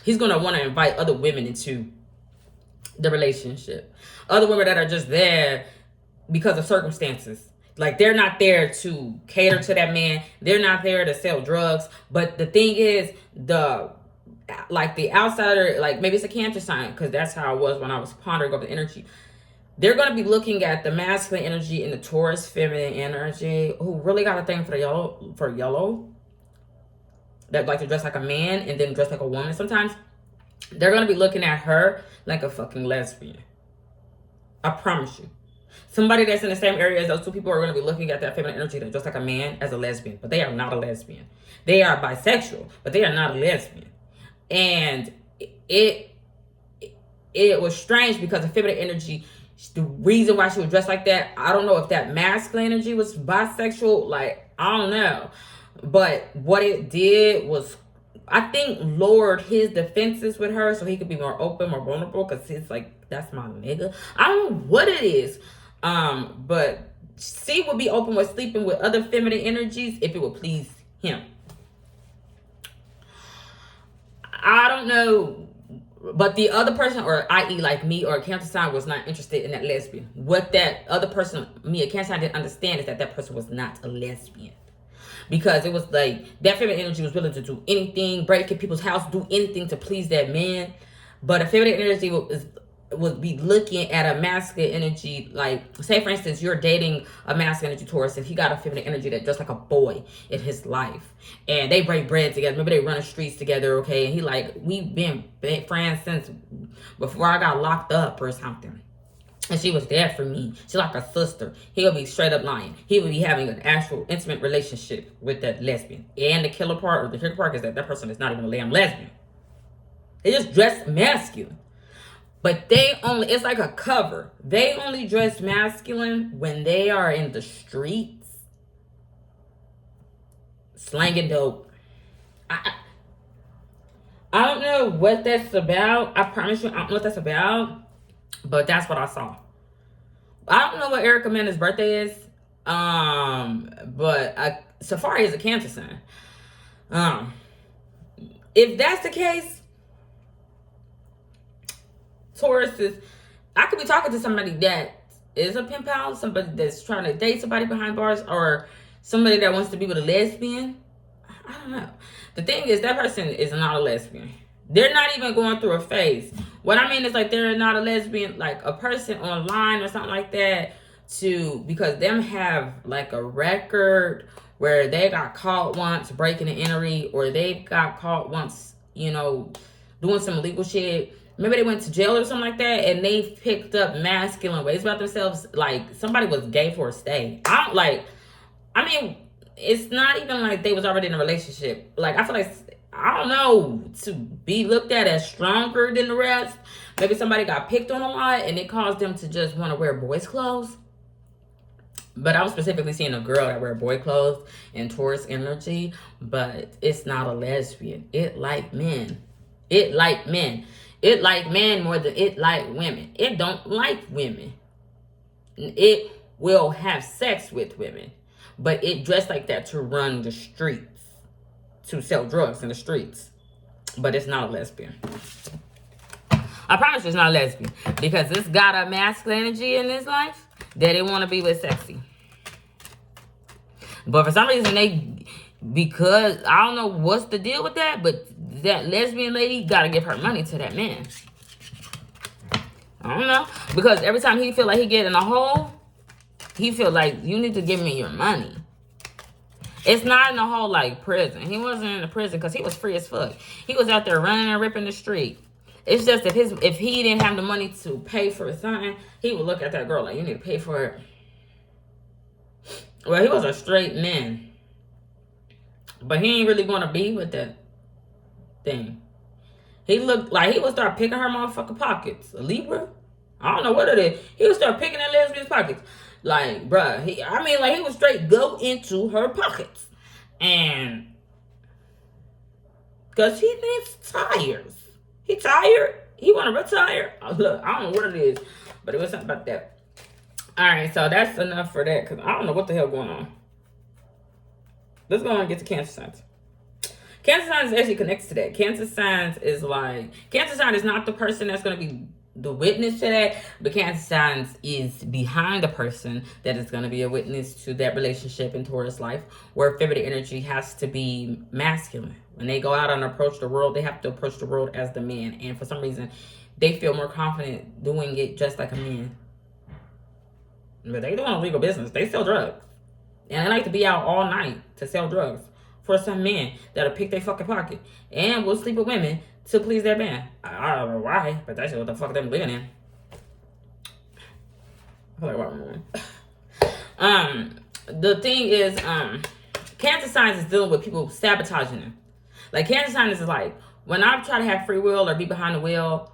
S1: he's gonna wanna invite other women into the relationship. Other women that are just there because of circumstances. Like, they're not there to cater to that man. They're not there to sell drugs. But the thing is, the outsider, like, maybe it's a Cancer sign, because that's how it was when I was pondering over the energy. They're going to be looking at the masculine energy and the Taurus feminine energy, who really got a thing for yellow. That like to dress like a man and then dress like a woman sometimes. They're going to be looking at her like a fucking lesbian. I promise you. Somebody that's in the same area as those two people are going to be looking at that feminine energy that just like a man as a lesbian. But they are not a lesbian. They are bisexual, but they are not a lesbian. And it was strange because the feminine energy, the reason why she was dressed like that, I don't know if that masculine energy was bisexual. Like, I don't know. But what it did was, I think, lowered his defenses with her so he could be more open, more vulnerable, because it's like, that's my nigga. I don't know what it is. But she would be open with sleeping with other feminine energies if it would please him. I don't know. But the other person, or i.e. like me or a Cancer sign, was not interested in that lesbian. What that other person, me, a Cancer sign, didn't understand is that person was not a lesbian. Because it was like, that feminine energy was willing to do anything, break in people's house, do anything to please that man. But a feminine energy would be looking at a masculine energy, like, say for instance, you're dating a masculine energy Taurus, and he got a feminine energy that just like a boy in his life, and they break bread together. Maybe they run the streets together, okay? And he like, we've been friends since before I got locked up or something. And she was there for me. She's like a sister. He'll be straight up lying. He would be having an actual intimate relationship with that lesbian. And the killer part, or the tricky part, is that person is not even a damn lesbian. They just dress masculine. But it's like a cover. They only dress masculine when they are in the streets slanging dope. I don't know what that's about. I promise you, I don't know what that's about. But that's what I saw. I don't know what Erica Mena's birthday is. But Safari is a Cancer sign. If that's the case, Taurus is, I could be talking to somebody that is a pen pal, somebody that's trying to date somebody behind bars, or somebody that wants to be with a lesbian. I don't know. The thing is, that person is not a lesbian. They're not even going through a phase. What I mean is, like, they're not a lesbian, like a person online or something like that, because them have like a record where they got caught once breaking and entering, or they got caught once, doing some illegal shit. Maybe they went to jail or something like that, and they picked up masculine ways about themselves. Like, somebody was gay for a stay. It's not even like they was already in a relationship. Like, I feel like, I don't know, to be looked at as stronger than the rest. Maybe somebody got picked on a lot and it caused them to just want to wear boys' clothes. But I was specifically seeing a girl that wear boy clothes and Taurus energy, but it's not a lesbian. It like men. It like men. It like men more than it like women. It don't like women. It will have sex with women, but it dressed like that to run the streets, to sell drugs in the streets. But it's not a lesbian. I promise you it's not a lesbian, because it's got a masculine energy in this life that they want to be with sexy. But for some reason because I don't know what's the deal with that, but that lesbian lady got to give her money to that man. I don't know. Because every time he feel like he get in a hole, he feel like, you need to give me your money. It's not in a hole like prison. He wasn't in the prison because he was free as fuck. He was out there running and ripping the street. It's just if he didn't have the money to pay for something, he would look at that girl like, you need to pay for it. Well, he was a straight man. But he ain't really going to be with that thing. He looked like he would start picking her motherfucking pockets. A Libra? I don't know what it is. He would start picking that lesbian's pockets. Like, bruh, he would straight go into her pockets. And because he needs tires. He tired. He want to retire. Look, I don't know what it is, but it was something about that. All right, so that's enough for that, because I don't know what the hell going on. Let's go on and get to Cancer signs. Cancer signs is actually connected to that. Cancer signs is like, Cancer sign is not the person that's going to be the witness to that, but Cancer signs is behind the person that is going to be a witness to that relationship in Taurus life, where feminine energy has to be masculine. When they go out and approach the world, they have to approach the world as the man. And for some reason, they feel more confident doing it just like a man. But they doing illegal business. They sell drugs. And they like to be out all night to sell drugs for some men that'll pick their fucking pocket and will sleep with women to please their man. I don't know why, but that's what the fuck they're living in. I feel like what I'm doing. The thing is, Cancer signs is dealing with people sabotaging them. Like, Cancer signs is like, when I try to have free will or be behind the wheel,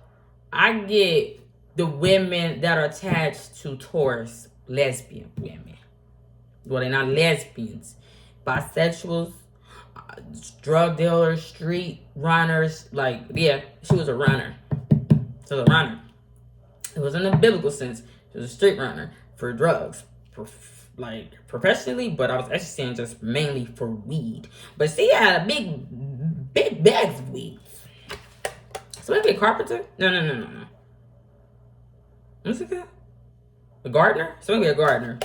S1: I get the women that are attached to Taurus, lesbian women. Well, they're not lesbians. Bisexuals, drug dealers, street runners. Like, yeah, she was a runner. She was a runner. It wasn't in the biblical sense. She was a street runner for drugs. Professionally, but I was actually saying just mainly for weed. But she had a big bags of weed. So maybe a carpenter? No. What's it called? A gardener? So maybe a gardener.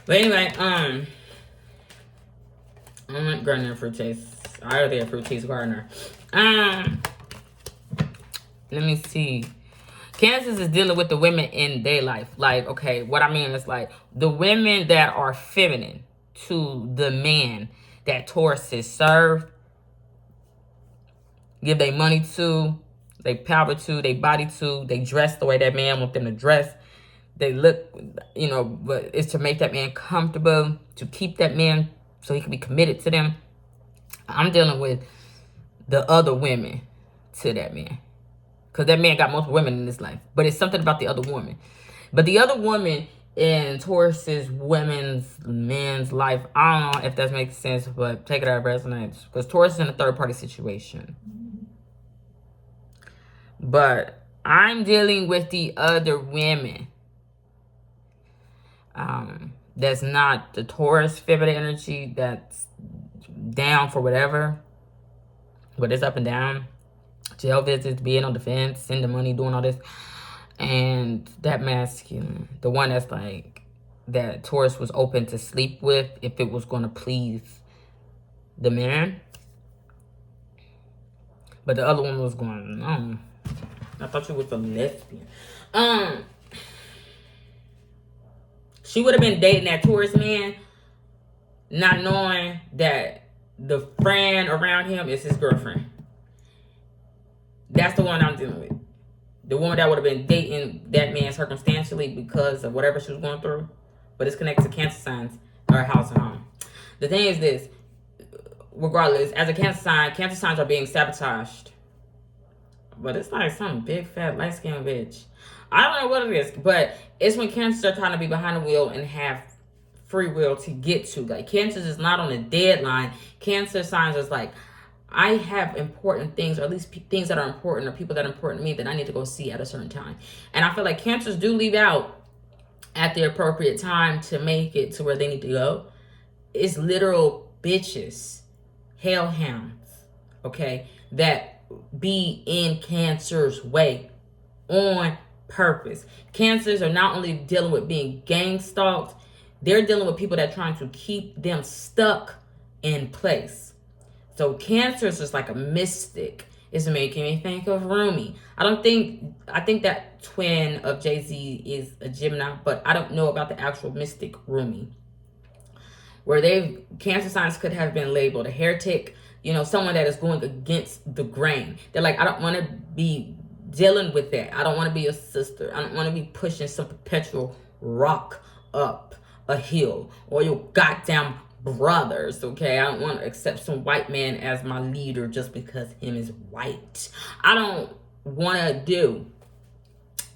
S1: But anyway, I'm not gardener fruit taste. I already have fruit taste gardener. Let me see. Cancer is dealing with the women in their life. Like, okay, what I mean is like the women that are feminine to the man that Tauruses serve, give their money to, they power to, they body to, they dress the way that man wants them to dress. They look, but it's to make that man comfortable, to keep that man so he can be committed to them. I'm dealing with the other women to that man. Because that man got multiple women in his life. But it's something about the other woman. But the other woman in Taurus's man's life, I don't know if that makes sense, but take it out of resonance. Because Taurus is in a third-party situation. But I'm dealing with the other women. That's not the Taurus feminine energy that's down for whatever. But it's up and down. Jail visits, being on defense, sending money, doing all this. And that masculine, the one that's like, that Taurus was open to sleep with if it was going to please the man. But the other one was going, no. I thought you was a lesbian. She would have been dating that Taurus man, not knowing that the friend around him is his girlfriend. That's the one I'm dealing with. The woman that would have been dating that man circumstantially because of whatever she was going through. But it's connected to Cancer signs or house and home. The thing is this. regardless, as a cancer signs are being sabotaged. But it's like some big, fat, light-skinned bitch. I don't know what it is, but it's when cancers are trying to be behind the wheel and have free will to get to. Like, cancers is not on a deadline. Cancer signs is like, I have important things, or at least things that are important, or people that are important to me that I need to go see at a certain time. And I feel like cancers do leave out at the appropriate time to make it to where they need to go. It's literal bitches, hellhounds, okay, that be in Cancer's way on purpose. Cancers are not only dealing with being gang stalked, they're dealing with people that are trying to keep them stuck in place. So Cancers is like a mystic. It's making me think of Rumi. I think that twin of Jay-Z is a Gemini, but I don't know about the actual mystic Rumi. Where Cancer signs could have been labeled a heretic, someone that is going against the grain. They're like, I don't want to be dealing with that. I don't want to be a sister. I don't want to be pushing some perpetual rock up a hill, or your goddamn brothers, okay? I don't want to accept some white man as my leader just because him is white. I don't want to do.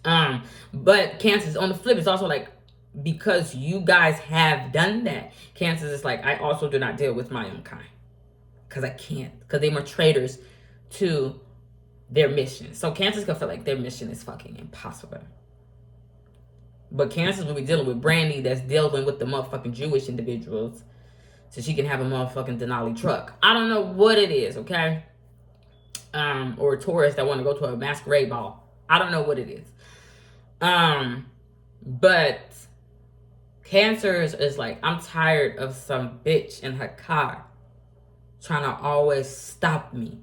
S1: But Cancers on the flip is also like, because you guys have done that, Cancers is like, I also do not deal with my own kind. Because I can't. Because they were traitors to their mission. So Cancers can feel like their mission is fucking impossible. But Cancers will be dealing with Brandy that's dealing with the motherfucking Jewish individuals so she can have a motherfucking Denali truck. I don't know what it is, okay? Or tourists that want to go to a masquerade ball. I don't know what it is. But Cancers is like, I'm tired of some bitch in her car trying to always stop me.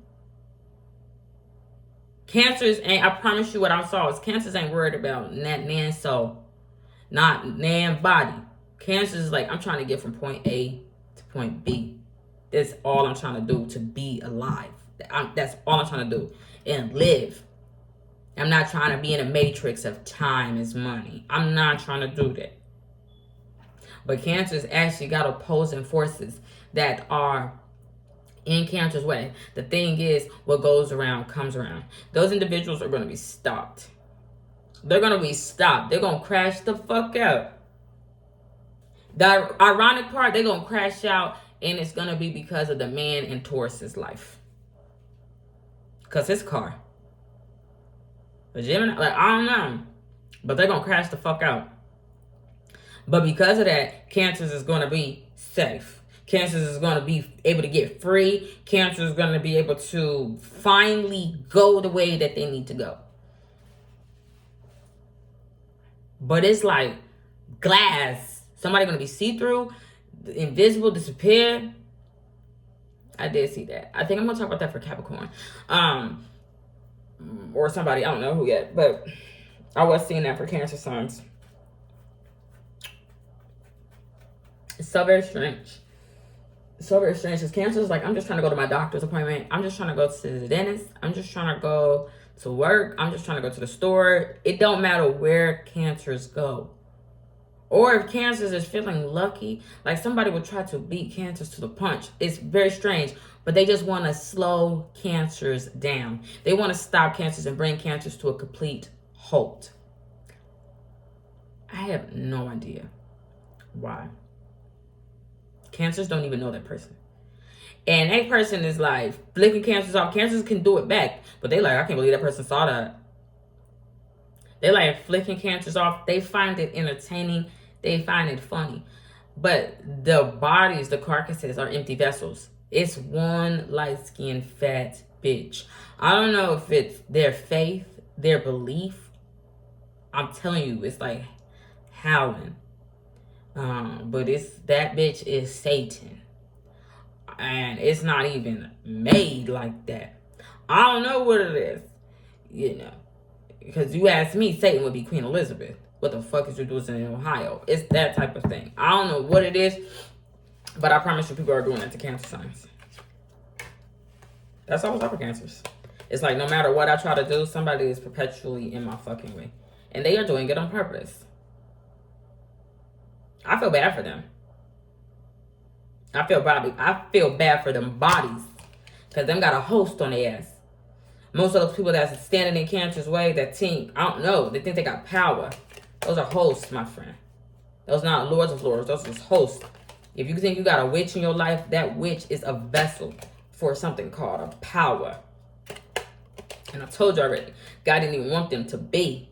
S1: Cancers ain't, I promise you what I saw is Cancers ain't worried about nan soul, not nan body. Cancers is like, I'm trying to get from point A to point B. That's all I'm trying to do to be alive. That's all I'm trying to do and live. I'm not trying to be in a matrix of time is money. I'm not trying to do that. But Cancers actually got opposing forces that are in Cancer's way. The thing is, what goes around comes around. Those individuals are going to be stopped. They're going to be stopped. They're going to crash the fuck out. The ironic part, they're going to crash out, and it's going to be because of the man in Taurus's life. Because his car. But Gemini, like, I don't know. But they're going to crash the fuck out. But because of that, Cancers is going to be safe. Cancers is going to be able to get free. Cancers is going to be able to finally go the way that they need to go. But it's like glass. Somebody going to be see-through, invisible, disappear. I did see that. I think I'm going to talk about that for Capricorn. Or somebody, I don't know who yet. But I was seeing that for Cancer signs. It's so very strange. So very strange. Because Cancer is like, I'm just trying to go to my doctor's appointment. I'm just trying to go to the dentist. I'm just trying to go to work. I'm just trying to go to the store. It don't matter where Cancers go. Or if Cancers is feeling lucky, like somebody would try to beat Cancers to the punch. It's very strange. But they just want to slow Cancers down. They want to stop Cancers and bring Cancers to a complete halt. I have no idea why. Cancers don't even know that person. And that person is like flicking Cancers off. Cancers can do it back. But they like, I can't believe that person saw that. They like flicking Cancers off. They find it entertaining. They find it funny. But the bodies, the carcasses are empty vessels. It's one light-skinned fat bitch. I don't know if it's their faith, their belief. I'm telling you, it's like howling. But that bitch is Satan. And it's not even made like that. I don't know what it is. Because you ask me, Satan would be Queen Elizabeth. What the fuck is you doing in Ohio? It's that type of thing. I don't know what it is. But I promise you people are doing that to Cancer signs. That's always up for Cancers. It's like no matter what I try to do, somebody is perpetually in my fucking way. And they are doing it on purpose. I feel bad for them. I feel bad for them bodies. Because them got a host on their ass. Most of those people that's standing in Cancer's way, that think, I don't know, they think they got power. Those are hosts, my friend. Those not lords of lords. Those are hosts. If you think you got a witch in your life, that witch is a vessel for something called a power. And I told you already, God didn't even want them to be.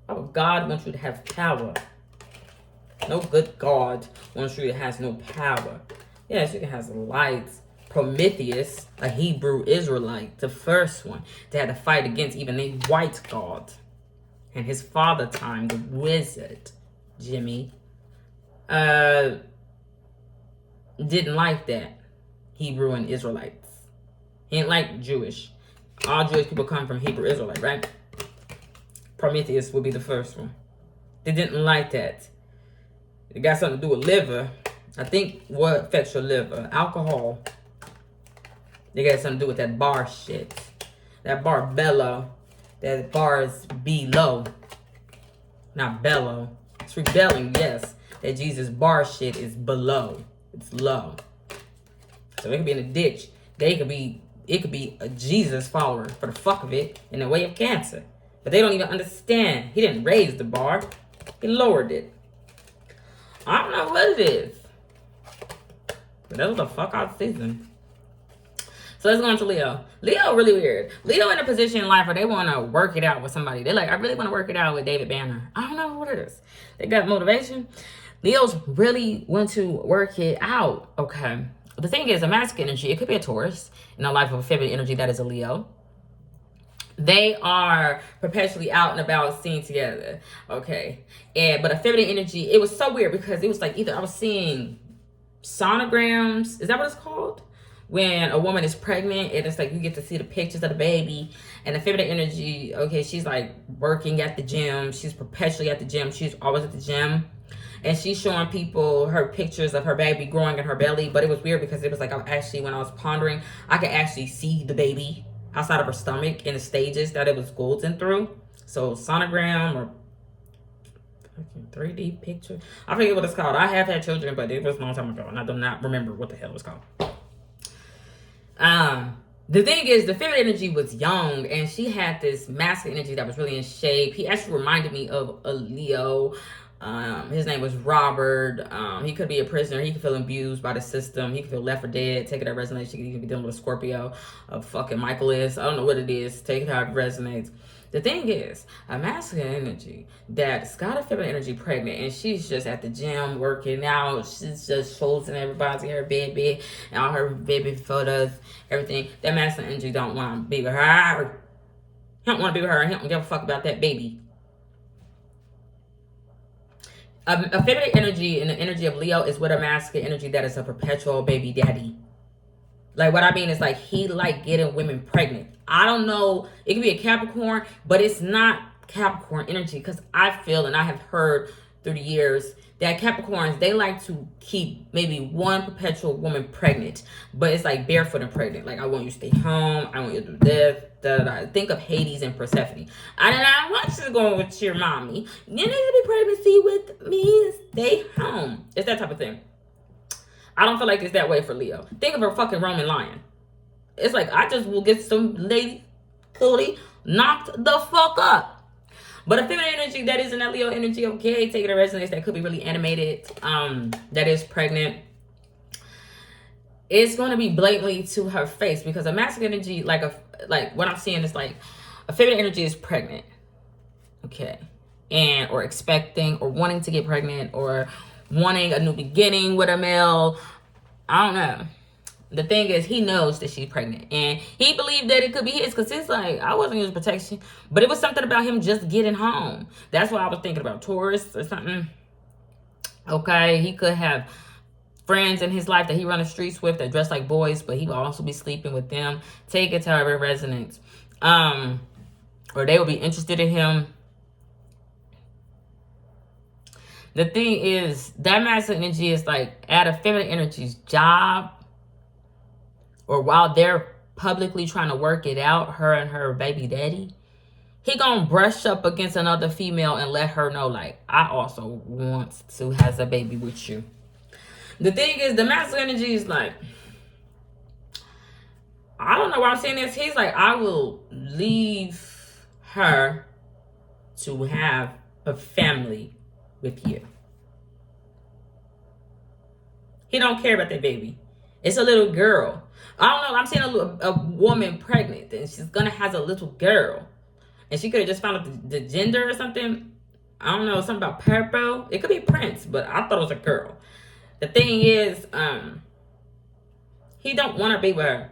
S1: Oh, God wants you to have power. No good God wants you to have no power. Yes, you can have some lights. Prometheus, a Hebrew Israelite, the first one that had to fight against even a white god. And his father time, the wizard, Jimmy, didn't like that. Hebrew and Israelites. He ain't like Jewish. All Jewish people come from Hebrew Israelite, right? Prometheus would be the first one. They didn't like that. It got something to do with liver. I think what affects your liver? Alcohol. They got something to do with that bar shit. That bar bellow. That bar is below. Not bellow. It's rebelling, yes. That Jesus bar shit is below. It's low. So it could be in a ditch. It could be a Jesus follower for the fuck of it in the way of cancer. But they don't even understand. He didn't raise the bar. He lowered it. I don't know what it is. But that was a fuck out season. So let's go into Leo. Leo really weird. Leo in a position in life where they want to work it out with somebody. They're like, I really want to work it out with David Banner. I don't know what it is. They got motivation. Leos really want to work it out. Okay. The thing is, a masculine energy, it could be a Taurus in the life of a feminine energy that is a Leo. They are perpetually out and about seen together. Okay. But a feminine energy, it was so weird because it was like either I was seeing sonograms. Is that what it's called? When a woman is pregnant and it's like you get to see the pictures of the baby, and the feminine energy, okay, she's like working at the gym. She's perpetually at the gym. She's always at the gym. And she's showing people her pictures of her baby growing in her belly. But it was weird because it was like when I was pondering, I could actually see the baby outside of her stomach in the stages that it was golden through. So sonogram or 3D picture. I forget what it's called. I have had children, but it was a long time ago. And I do not remember what the hell it was called. The thing is, the feminine energy was young, and she had this masculine energy that was really in shape. He actually reminded me of a Leo. His name was Robert. He could be a prisoner. He could feel abused by the system. He could feel left for dead. Take it how it resonates. He could be dealing with a Scorpio, a fucking Michael is. I don't know what it is. Take it how it resonates. The thing is, a masculine energy that's got a feminine energy pregnant, and she's just at the gym working out. She's just posting everybody her baby and all her baby photos, everything. That masculine energy don't want to be with her. He don't want to be with her. He don't give a fuck about that baby. A feminine energy and the energy of Leo is with a masculine energy that is a perpetual baby daddy. Like, what I mean is, like, he like getting women pregnant. I don't know. It could be a Capricorn, but it's not Capricorn energy. Because I feel, and I have heard through the years, that Capricorns, they like to keep maybe one perpetual woman pregnant. But it's like barefoot and pregnant. Like, I want you to stay home. I want you to do this. Da, da, da. Think of Hades and Persephone. I do not want you to go with your mommy. You need to be pregnancy with me and stay home. It's that type of thing. I don't feel like it's that way for Leo. Think of a fucking Roman lion. It's like, I just will get some lady cootie knocked the fuck up. But a feminine energy that is in that Leo energy, okay, take it a resonance that could be really animated, that is pregnant. It's going to be blatantly to her face because a masculine energy, like what I'm seeing is like a feminine energy is pregnant, okay, and or expecting or wanting to get pregnant or wanting a new beginning with a male. I don't know. The thing is, he knows that she's pregnant. And he believed that it could be his because it's like, I wasn't using protection. But it was something about him just getting home. That's why I was thinking about Taurus or something. Okay, he could have friends in his life that he run the streets with that dress like boys, but he will also be sleeping with them. Take it to however it resonates. Or they will be interested in him. The thing is, that masculine energy is like at a feminine energy's job, or while they're publicly trying to work it out, her and her baby daddy, he gonna brush up against another female and let her know, like, I also want to have a baby with you. The thing is, the masculine energy is like, I don't know why I'm saying this. He's like, I will leave her to have a family with you. He don't care about that baby. It's a little girl. I don't know. I'm seeing a woman pregnant, and she's gonna have a little girl, and she could have just found out the gender or something. I don't know, something about purple. It could be Prince, but I thought it was a girl. The thing is, he don't want to be with her.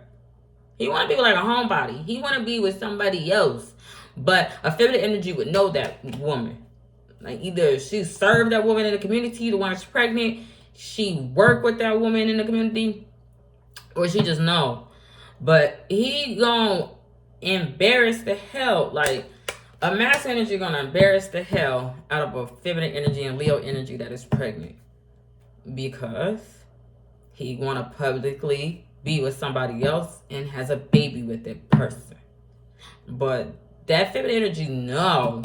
S1: He want to be with like a homebody. He want to be with somebody else. But a feminine energy would know that woman. Like either she served that woman in the community, the one that's pregnant, she worked with that woman in the community, or she just know. But he gonna embarrass the hell. Like a masculine energy gonna embarrass the hell out of a feminine energy and Leo energy that is pregnant. Because he wanna publicly be with somebody else and has a baby with that person. But that feminine energy, no.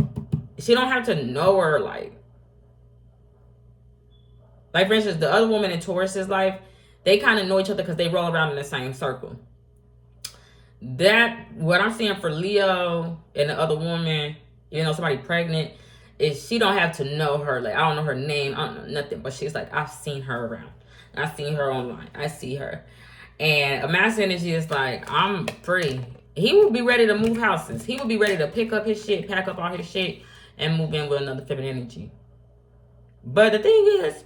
S1: She don't have to know her, like for instance, the other woman in Taurus's life, they kind of know each other because they roll around in the same circle. That, what I'm seeing for Leo and the other woman, you know, somebody pregnant, is she don't have to know her. Like, I don't know her name, I don't know nothing, but she's like, I've seen her around. I've seen her online. I see her. And a masculine energy is like, I'm free. He will be ready to move houses. He will be ready to pick up his shit, pack up all his shit, and move in with another feminine energy. But the thing is,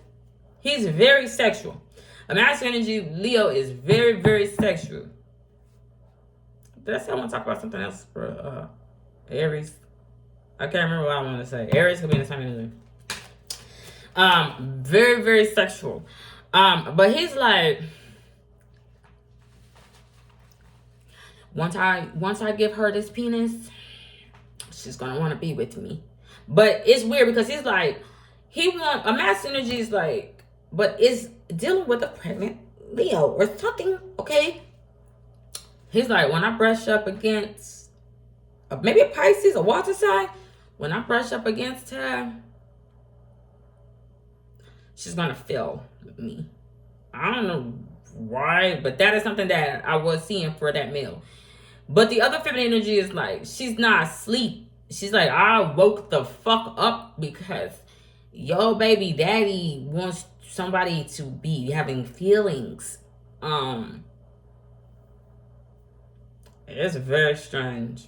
S1: he's very sexual. A masculine energy, Leo, is very, very sexual. Did I say I want to talk about something else for Aries? I can't remember what I want to say. Aries could be in the same energy. Very, very sexual. But he's like, once I give her this penis, she's gonna want to be with me. But it's weird because he's like, a masculine energy is like, but is dealing with a pregnant Leo or something, okay? He's like, when I brush up against maybe a Pisces, a water sign, when I brush up against her, she's gonna feel me. I don't know why, but that is something that I was seeing for that male. But the other feminine energy is like, she's not asleep. She's like, I woke the fuck up because your baby daddy wants somebody to be having feelings. It's very strange.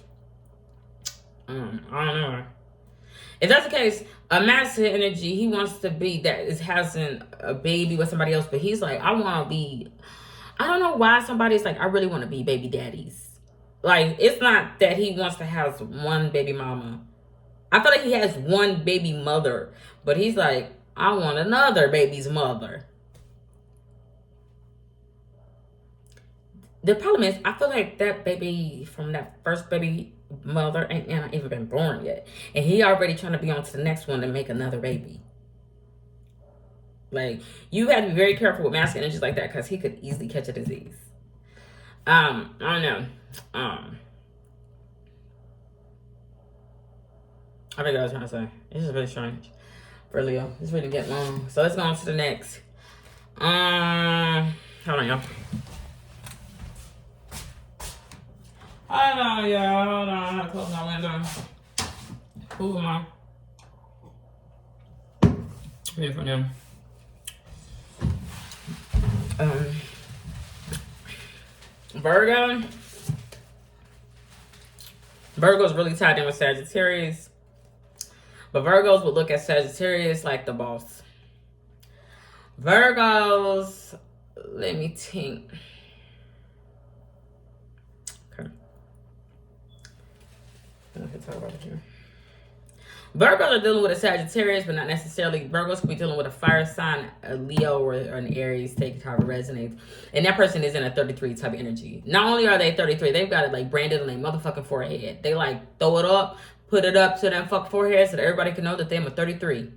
S1: I don't know. If that's the case, a masculine energy, he wants to be that is having a baby with somebody else, but he's like, I want to be. I don't know why somebody's like, I really want to be baby daddies. Like, it's not that he wants to have one baby mama. I feel like he has one baby mother, but he's like, I want another baby's mother. The problem is, I feel like that baby from that first baby mother ain't even been born yet. And he already trying to be on to the next one to make another baby. Like, you have to be very careful with masculine energies like that because he could easily catch a disease. I don't know. I think I was trying to say. It's just very strange for Leo. It's really getting long. So let's go on to the next. Hold on, y'all. Hold on, y'all. Hold on. I have to close my window. Who am I? Wait for them. Virgo. Virgo's really tied in with Sagittarius. But Virgos would look at Sagittarius like the boss. Virgos, let me think. Okay. Let's talk about it here. Virgos are dealing with a Sagittarius, but not necessarily. Virgos could be dealing with a fire sign, a Leo, or an Aries, take however it resonates. And that person is in a 33 type of energy. Not only are they 33, they've got it like branded on their motherfucking forehead. They like throw it up, put it up to them fuck forehead so that everybody can know that they're a 33.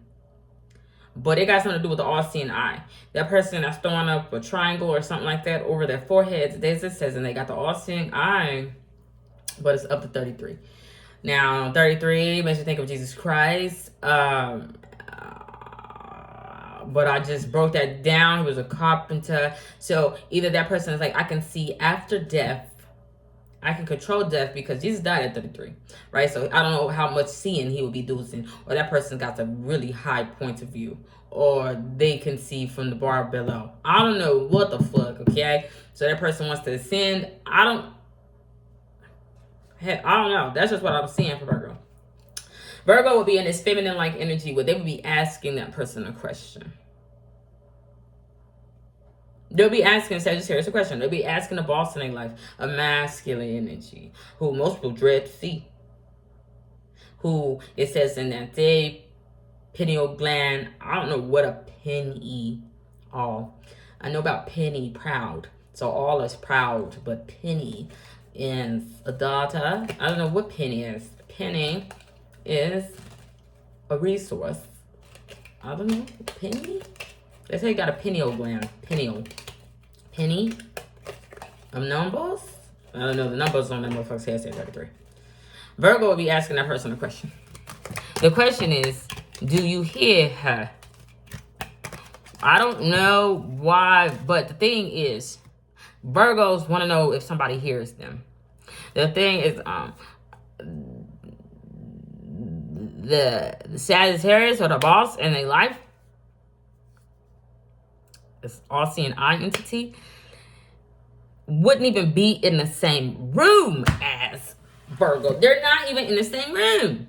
S1: But it got something to do with the all-seeing eye. That person that's throwing up a triangle or something like that over their foreheads, it says, and they got the all-seeing eye, but it's up to 33. Now, 33 makes you think of Jesus Christ. But but I just broke that down. He was a carpenter. So either that person is like, I can see after death. I can control death because Jesus died at 33, right? So I don't know how much seeing he would be losing, or that person got a really high point of view, or they can see from the bar below. I don't know what the fuck, okay? So that person wants to ascend. I don't know. That's just what I'm seeing for Virgo. Virgo will be in this feminine-like energy where they will be asking that person a question. They'll be asking Sagittarius a question. They'll be asking the boss in their life, a masculine energy, who most people dread to see. Who, it says in that day, pineal gland, I don't know what a penny all. I know about penny, proud. So all is proud, but penny is a data. I don't know what penny is. Penny is a resource. I don't know. Penny? They say you got a pineal gland. Pineal. Penny of numbers? I don't know. The numbers on that motherfucker's head say 33. Virgo will be asking that person a question. The question is, do you hear her? I don't know why, but the thing is, Virgos want to know if somebody hears them. The thing is, the Sagittarius or the boss in their life, this all-seeing eye entity, wouldn't even be in the same room as Virgo. They're not even in the same room.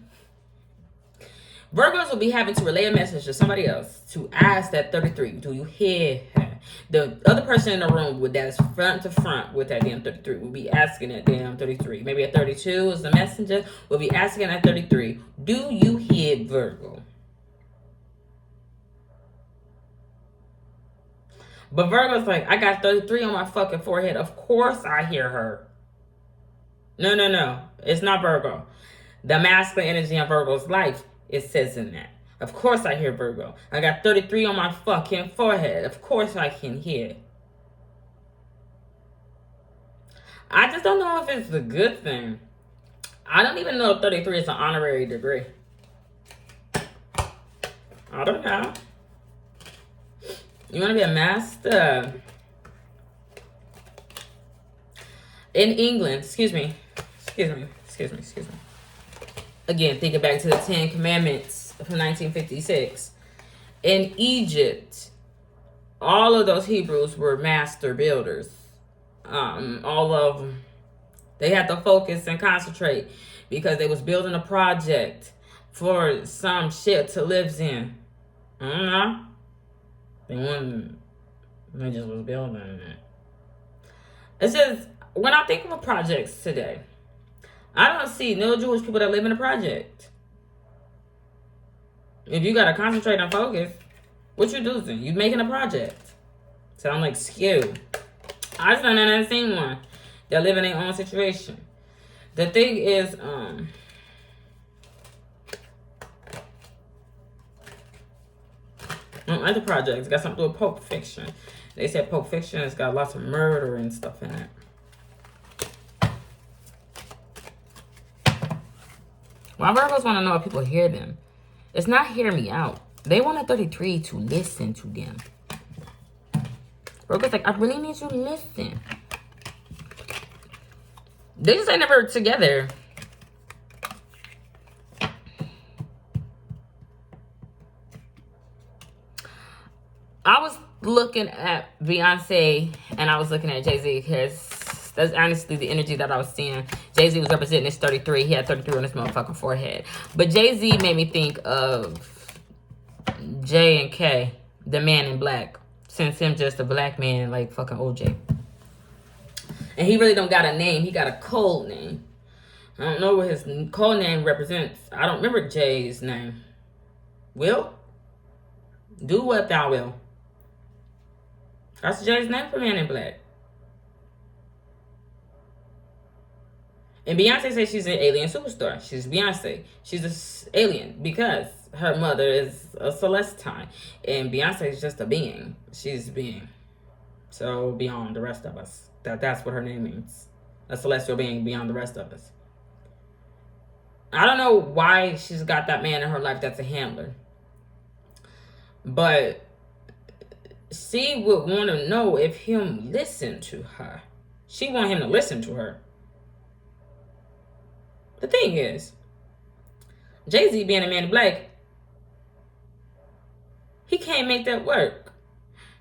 S1: Virgos will be having to relay a message to somebody else to ask that 33, do you hear her? The other person in the room with that is front to front with that damn 33 will be asking that damn 33. Maybe a 32 is the messenger. Will be asking that 33, do you hear Virgo? But Virgo's like, I got 33 on my fucking forehead. Of course I hear her. No. It's not Virgo. The masculine energy in Virgo's life, it says in that. Of course I hear Virgo. I got 33 on my fucking forehead. Of course I can hear. I just don't know if it's a good thing. I don't even know if 33 is an honorary degree. I don't know. You want to be a master? In England, excuse me. Again, thinking back to the 10 Commandments from 1956. In Egypt, all of those Hebrews were master builders. All of them. They had to focus and concentrate because they was building a project for some shit to live in. I don't know. They just was building it. It says, when I think of projects today, I don't see no Jewish people that live in a project. If you gotta concentrate and focus, what you doing? You making a project. Sound like skew. I just never seen one that live in their own situation. The thing is, other projects got something to do with Pulp Fiction. They said Pulp Fiction has got lots of murder and stuff in it. Why Virgos want to know if people hear them? It's not hear me out. They want a 33 to listen to them. Virgo's like, I really need you to listen. They just ain't never together. I was looking at Beyonce and I was looking at Jay-Z because that's honestly the energy that I was seeing. Jay-Z was representing his 33. He had 33 on his motherfucking forehead. But Jay-Z made me think of J and K, the man in black. Since him just a black man like fucking OJ. And he really don't got a name. He got a code name. I don't know what his code name represents. I don't remember Jay's name. Will? Do what thou will. That's Jay's name for Man in Black. And Beyonce says she's an alien superstar. She's Beyonce. She's an alien because her mother is a Celestine. And Beyonce is just a being. She's a being. So beyond the rest of us. That's what her name means. A celestial being beyond the rest of us. I don't know why she's got that man in her life that's a handler. But she would want to know if him listened to her. She want him to listen to her. The thing is, Jay-Z being a man in black, he can't make that work.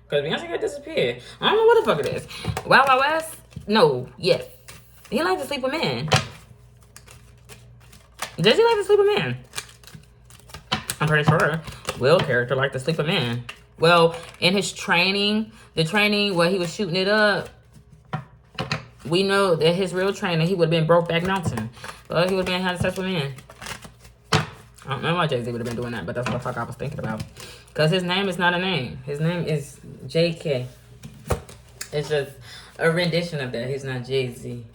S1: Because Beyonce got disappeared. I don't know what the fuck it is. Wild Wild West? No, yes. He likes to sleep with men. Does he like to sleep with men? I'm pretty sure Will character liked to sleep with men. Well, in his training, the training where he was shooting it up, we know that his real training, he would have been Brokeback Mountain. Well, he would have been having sex with men. I don't know why Jay-Z would have been doing that, but that's what the fuck I was thinking about. Because his name is not a name. His name is J.K. It's just a rendition of that. He's not Jay-Z.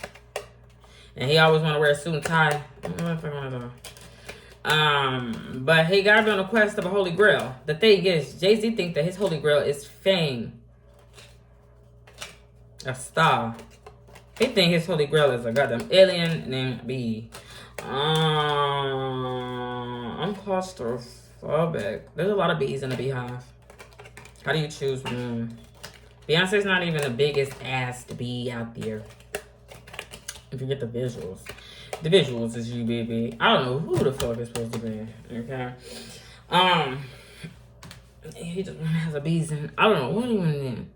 S1: And he always want to wear a suit and tie. I don't know if I want to do. But he got to be on the quest of a holy grail. The thing is, Jay-Z thinks that his holy grail is fame. A star. He think his holy grail is a goddamn alien named B. I'm claustrophobic. There's a lot of bees in the beehive. How do you choose one? Beyonce's not even the biggest ass bee out there. If you get the visuals. The visuals is you, baby. I don't know who the fuck is supposed to be. Okay. He just has a bees in. I don't know what even then.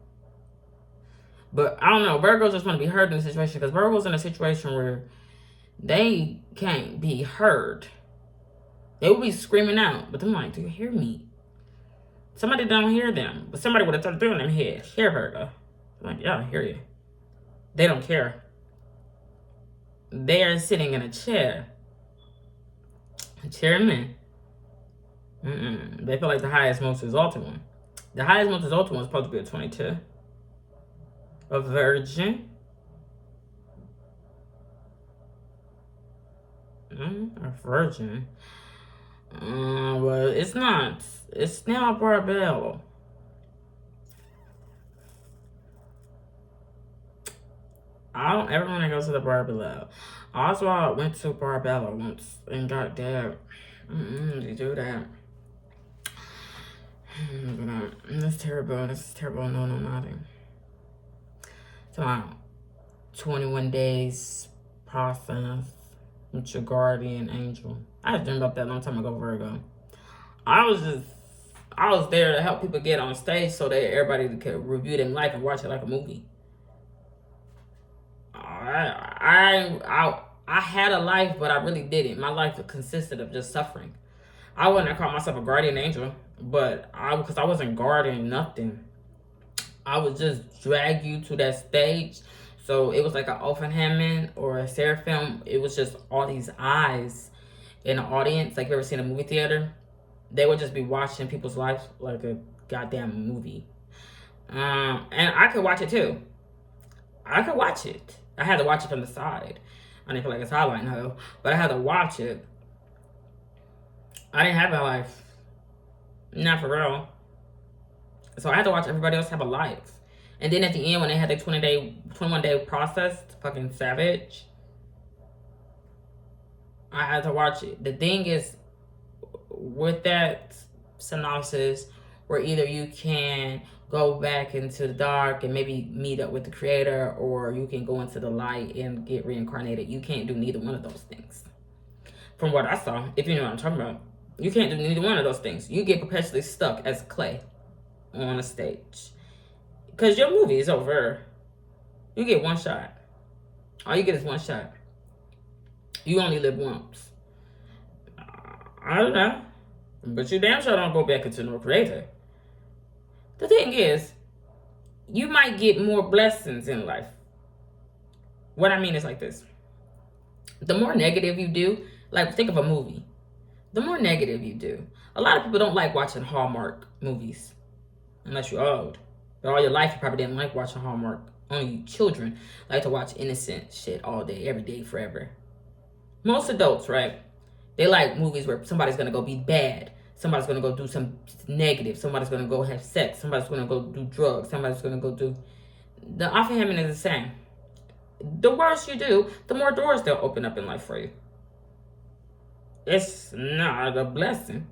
S1: But I don't know. Virgos just want to be heard in the situation because Virgos in a situation where they can't be heard. They will be screaming out, but I'm like, do you hear me? Somebody don't hear them, but somebody would have told them in their head, hear Virgo. I'm like, yeah, I hear you. They don't care. They are sitting in a chair. A chairman. They feel like the highest, most exalted one. The highest, most exalted one is supposed to be a 22. A virgin. A virgin. Well, it's not. It's now Barbell. I don't ever want to go to the Barbell. Also, I went to Barbella once and got dabbed. They do that. That's terrible. This is terrible. No, nothing. So, 21 days process with your guardian angel. I dreamed about that a long time ago, Virgo. I was there to help people get on stage so that everybody could review their life and watch it like a movie. I had a life, but I really didn't. My life consisted of just suffering. I wouldn't call myself a guardian angel, but because I wasn't guarding nothing. I would just drag you to that stage. So it was like an Elfin Hammond or a Seraphim. It was just all these eyes in the audience. Like you ever seen a movie theater? They would just be watching people's lives like a goddamn movie. And I could watch it too. I could watch it. I had to watch it from the side. I didn't feel like it's highlight, no. But I had to watch it. I didn't have a life. Not for real. So I had to watch everybody else have a life. And then at the end, when they had their 21 day process, fucking savage, I had to watch it. The thing is, with that synopsis, where either you can go back into the dark and maybe meet up with the creator, or you can go into the light and get reincarnated. You can't do neither one of those things. From what I saw, if you know what I'm talking about, you can't do neither one of those things. You get perpetually stuck as clay on a stage. Because your movie is over. You get one shot. All you get is one shot. You only live once. I don't know. But you damn sure don't go back into no creator. The thing is, you might get more blessings in life. What I mean is like this. The more negative you do, like think of a movie. The more negative you do. A lot of people don't like watching Hallmark movies. Unless you're old. But all your life you probably didn't like watching Hallmark. Only children like to watch innocent shit all day, every day, forever. Most adults, right? They like movies where somebody's going to go be bad. Somebody's going to go do some negative. Somebody's going to go have sex. Somebody's going to go do drugs. Somebody's going to go do... The Alpha Hammond is the same. The worse you do, the more doors they'll open up in life for you. It's not a blessing.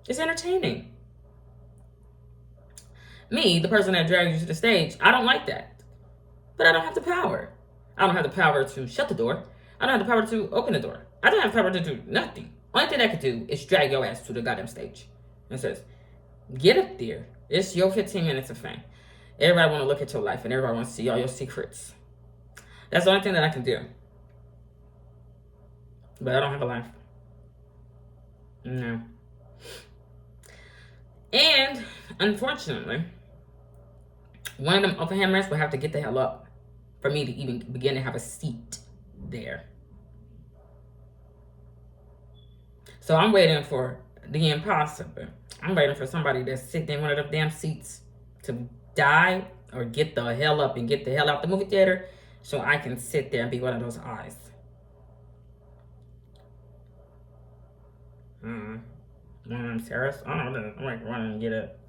S1: It's entertaining. Me, the person that dragged you to the stage, I don't like that. But I don't have the power. I don't have the power to shut the door. I don't have the power to open the door. I don't have the power to do nothing. Only thing I could do is drag your ass to the goddamn stage. And says, get up there. It's your 15 minutes of fame. Everybody want to look at your life and everybody want to see all your secrets. That's the only thing that I can do. But I don't have a life. No. And, unfortunately, one of them upper hammers will have to get the hell up for me to even begin to have a seat there. So I'm waiting for the impossible. I'm waiting for somebody that's sitting in one of them damn seats to die or get the hell up and get the hell out the movie theater so I can sit there and be one of those eyes. Sarah's, I don't know, I'm like running and get it.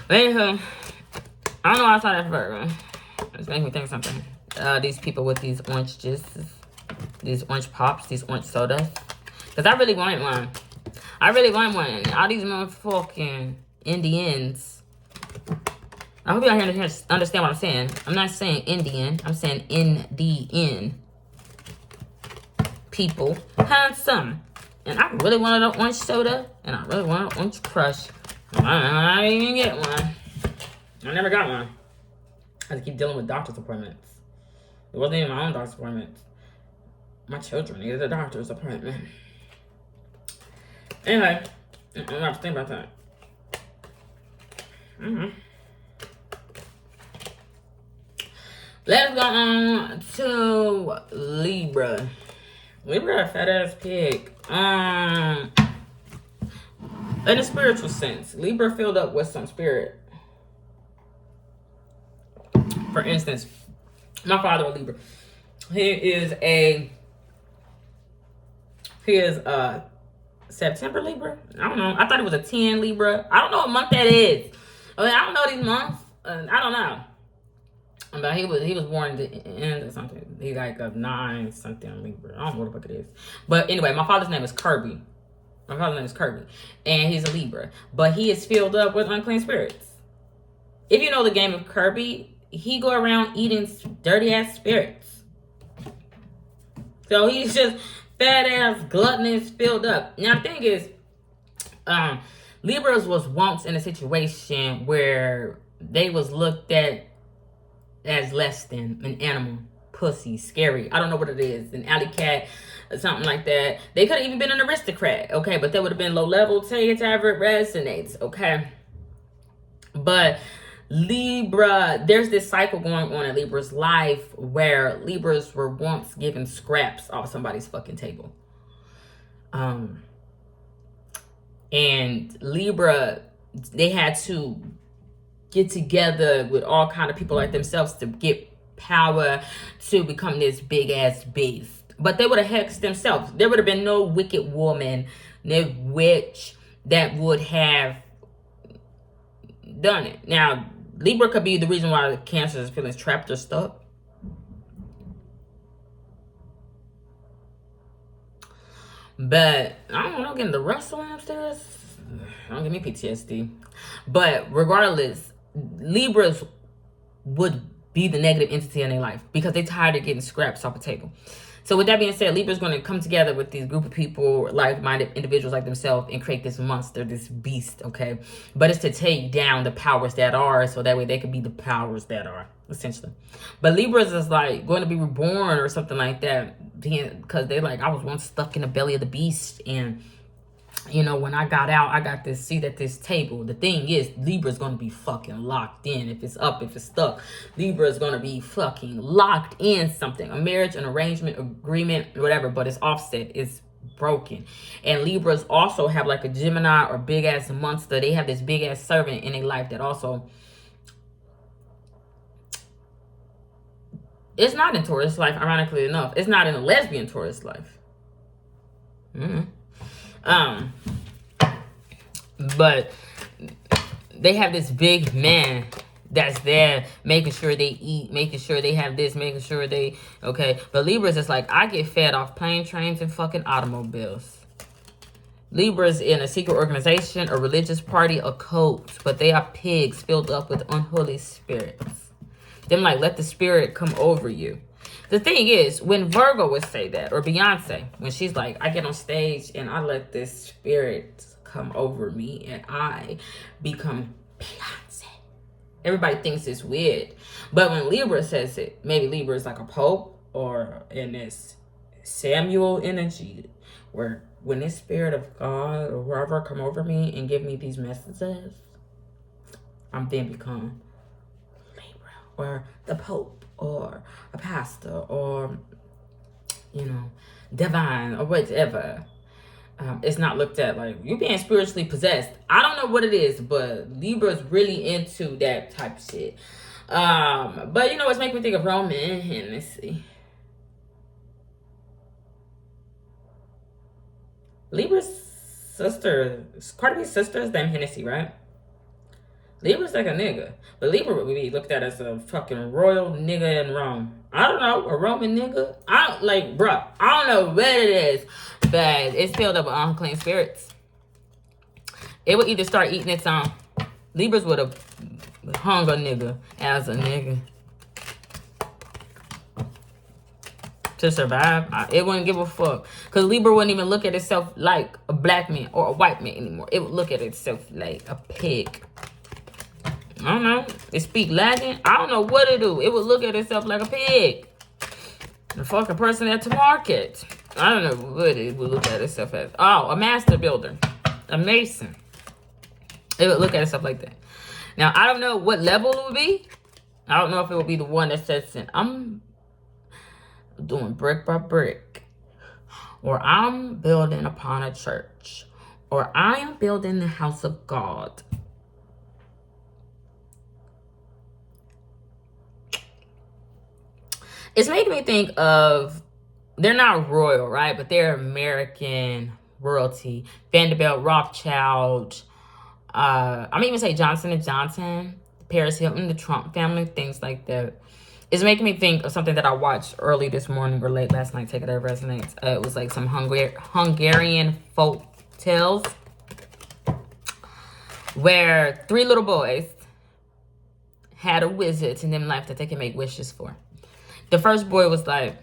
S1: Anywho, I don't know why I saw that burger. It's making me think of something. These people with these orange juices, these orange pops, these orange sodas. Because I really wanted one. I really want one. All these motherfucking Indians. I hope y'all understand what I'm saying. I'm not saying Indian. I'm saying Indian people. Handsome. And I really wanted an orange soda. And I really wanted an orange crush. I didn't even get one. I never got one. I had to keep dealing with doctor's appointments. It wasn't even my own doctor's appointment. My children needed a doctor's appointment. Anyway, I'm gonna have to think about that. Let's go on to Libra. Libra, a fat ass pig. In a spiritual sense, Libra filled up with some spirit. For instance, my father, a Libra, he is a September Libra. I don't know. I thought it was a 10 Libra. I don't know what month that is. I mean, I don't know these months. I don't know. But he was born the end or something. He's like a 9 something Libra. I don't know what the fuck it is. But anyway, my father's name is Kirby. My father's name is Kirby. And he's a Libra. But he is filled up with unclean spirits. If you know the game of Kirby, he go around eating dirty ass spirits. So he's just fat ass, gluttonous, filled up. Now the thing is, Libras was once in a situation where they was looked at as less than an animal, pussy, scary. I don't know what it is, an alley cat or something like that. They could have even been an aristocrat, okay? But they would have been low level. Take it however it resonates, okay? But Libra, there's this cycle going on in Libra's life where Libras were once given scraps off somebody's fucking table. And Libra, they had to get together with all kind of people like themselves to get power to become this big ass beast. But they would have hexed themselves. There would have been no wicked woman, no witch that would have done it. Now, Libra could be the reason why the Cancer is feeling trapped or stuck. But I don't know, getting the rustling upstairs, don't give me PTSD. But regardless, Libras would be the negative entity in their life because they're tired of getting scraps off the table. So with that being said, Libra's going to come together with these group of people, like-minded individuals like themselves, and create this monster, this beast, okay? But it's to take down the powers that are, so that way they can be the powers that are, essentially. But Libras is like going to be reborn or something like that, because they like, I was once stuck in the belly of the beast, and you know, when I got out, I got this seat at this table. The thing is, Libra's going to be fucking locked in. If it's up, if it's stuck, Libra's going to be fucking locked in something. A marriage, an arrangement, agreement, whatever, but it's offset. It's broken. And Libras also have like a Gemini or big-ass monster. They have this big-ass servant in their life that also... It's not in Taurus life, ironically enough. It's not in a lesbian Taurus life. But they have this big man that's there making sure they eat, making sure they have this, making sure they, okay. But Libras is like, I get fed off plane, trains, and fucking automobiles. Libras in a secret organization, a religious party, a cult, but they are pigs filled up with unholy spirits. Them like, let the spirit come over you. The thing is, when Virgo would say that, or Beyonce, when she's like, I get on stage and I let this spirit come over me and I become Beyonce. Everybody thinks it's weird. But when Libra says it, maybe Libra is like a pope or in this Samuel energy, where when this spirit of God or whoever come over me and give me these messages, I'm then become Libra or the Pope or a pastor or, you know, divine or whatever. It's not looked at like you being spiritually possessed. I don't know what it is, but Libra's really into that type of shit. But you know, it's making me think of Roman and Hennessy. Libra's sister, Cardi B's sister is named Hennessy, right? Libra's like a nigga. But Libra would be looked at as a fucking royal nigga in Rome. I don't know, a Roman nigga? I don't, like, bruh, I don't know what it is, but it's filled up with unclean spirits. It would either start eating its own. Libras would have hung a nigga as a nigga. To survive, it wouldn't give a fuck. Because Libra wouldn't even look at itself like a black man or a white man anymore. It would look at itself like a pig. I don't know. It speak Latin. I don't know what it do. It would look at itself like a pig. The fucking person at the market. I don't know what it would look at itself as. Oh, a master builder. A mason. It would look at itself like that. Now, I don't know what level it would be. I don't know if it would be the one that says, I'm doing brick by brick, or I'm building upon a church, or I am building the house of God. It's making me think of, they're not royal, right? But they're American royalty. Vanderbilt, Rothschild, I'm even say Johnson & Johnson, Paris Hilton, the Trump family, things like that. It's making me think of something that I watched early this morning or late last night. Take it as it resonates. It was like some Hungarian folk tales where 3 little boys had a wizard in them life that they can make wishes for. The first boy was like,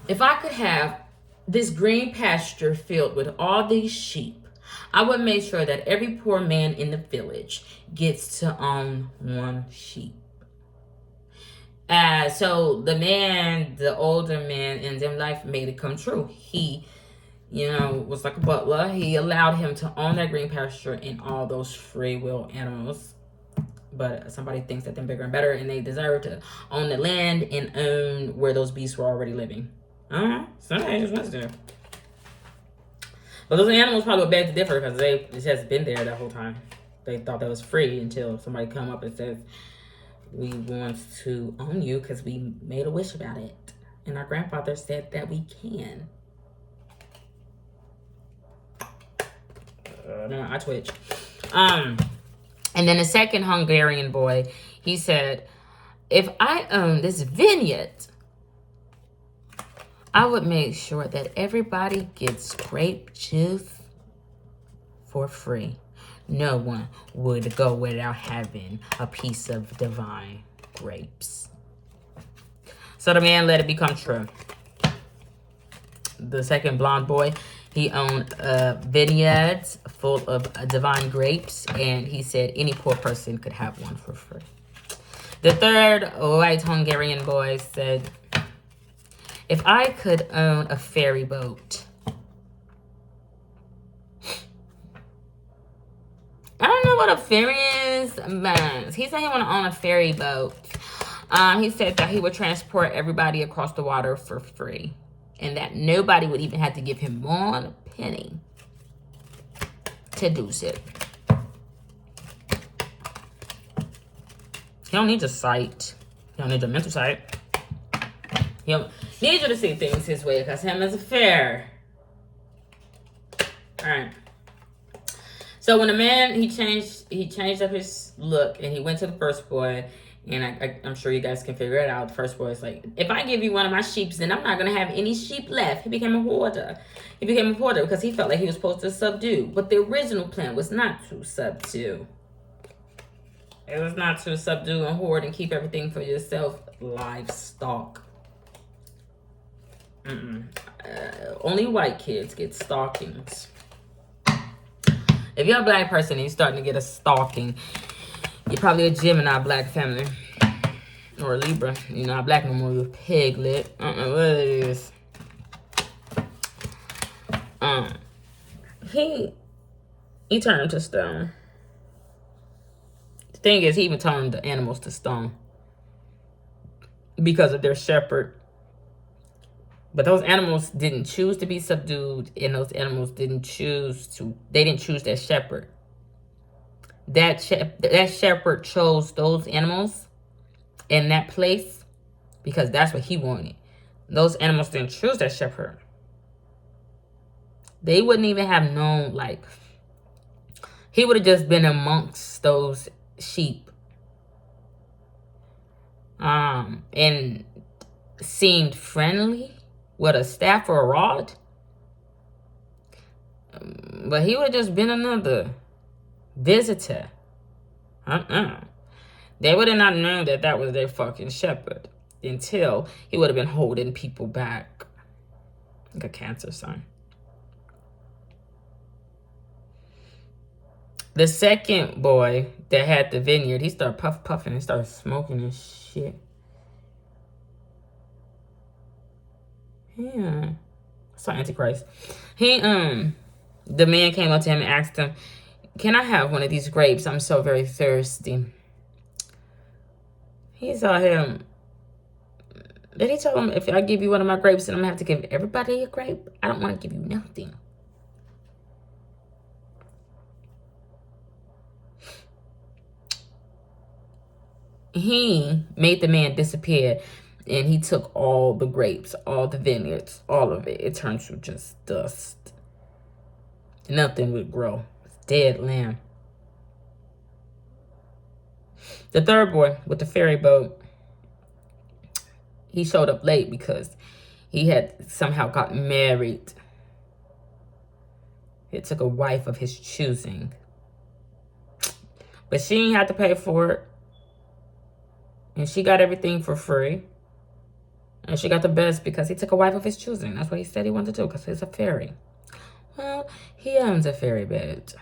S1: if I could have this green pasture filled with all these sheep, I would make sure that every poor man in the village gets to own 1 sheep. So the man, the older man in their life made it come true. He, you know, was like a butler. He allowed him to own that green pasture and all those free will animals. But somebody thinks that they're bigger and better and they deserve to own the land and own where those beasts were already living. Somebody just wants to. But those animals probably would beg to differ because they just been there that whole time. They thought that was free until somebody come up and says, we want to own you because we made a wish about it. And our grandfather said that we can. I twitch. And then the second Hungarian boy, he said, if I own this vineyard, I would make sure that everybody gets grape juice for free. No one would go without having a piece of divine grapes. So the man let it become true. The second blonde boy, he owned vineyards full of divine grapes, and he said any poor person could have one for free. The third white Hungarian boy said, if I could own a ferry boat, I don't know what a ferry is, but he said he want to own a ferry boat. He said that he would transport everybody across the water for free, and that nobody would even have to give him 1 penny to do so. He don't need your sight. He don't need your mental sight. He don't need you to see things his way because him is a fair. All right. So when the man, he changed up his look and he went to the first boy And I'm sure you guys can figure it out. The first boy is like, if I give you one of my sheeps, then I'm not going to have any sheep left. He became a hoarder. He became a hoarder because he felt like he was supposed to subdue. But the original plan was not to subdue. It was not to subdue and hoard and keep everything for yourself. Livestock. Only white kids get stockings. If you're a black person and you're starting to get a stocking, you're probably a Gemini black family. Or a Libra. You're not black no more, you're piglet. What it is. He turned to stone. The thing is, he even turned the animals to stone. Because of their shepherd. But those animals didn't choose to be subdued. And those animals didn't choose that shepherd. That shepherd chose those animals in that place because that's what he wanted. Those animals didn't choose that shepherd. They wouldn't even have known, like, he would have just been amongst those sheep. And seemed friendly with a staff or a rod. But he would have just been another visitor. They would have not known that that was their fucking shepherd until he would have been holding people back. Like a Cancer sign. The second boy that had the vineyard, he started puffing and started smoking and shit. Yeah. So Antichrist. The man came up to him and asked him, can I have one of these grapes? I'm so very thirsty. He saw him. Then he told him, if I give you one of my grapes, then I'm going to have to give everybody a grape. I don't want to give you nothing. He made the man disappear. And he took all the grapes, all the vineyards, all of it. It turned to just dust. Nothing would grow. Dead lamb. The third boy with the ferry boat, he showed up late because he had somehow gotten married. It took a wife of his choosing. But she didn't have to pay for it. And she got everything for free. And she got the best because he took a wife of his choosing. That's what he said he wanted to do because he's a fairy. Well, he owns a ferry boat.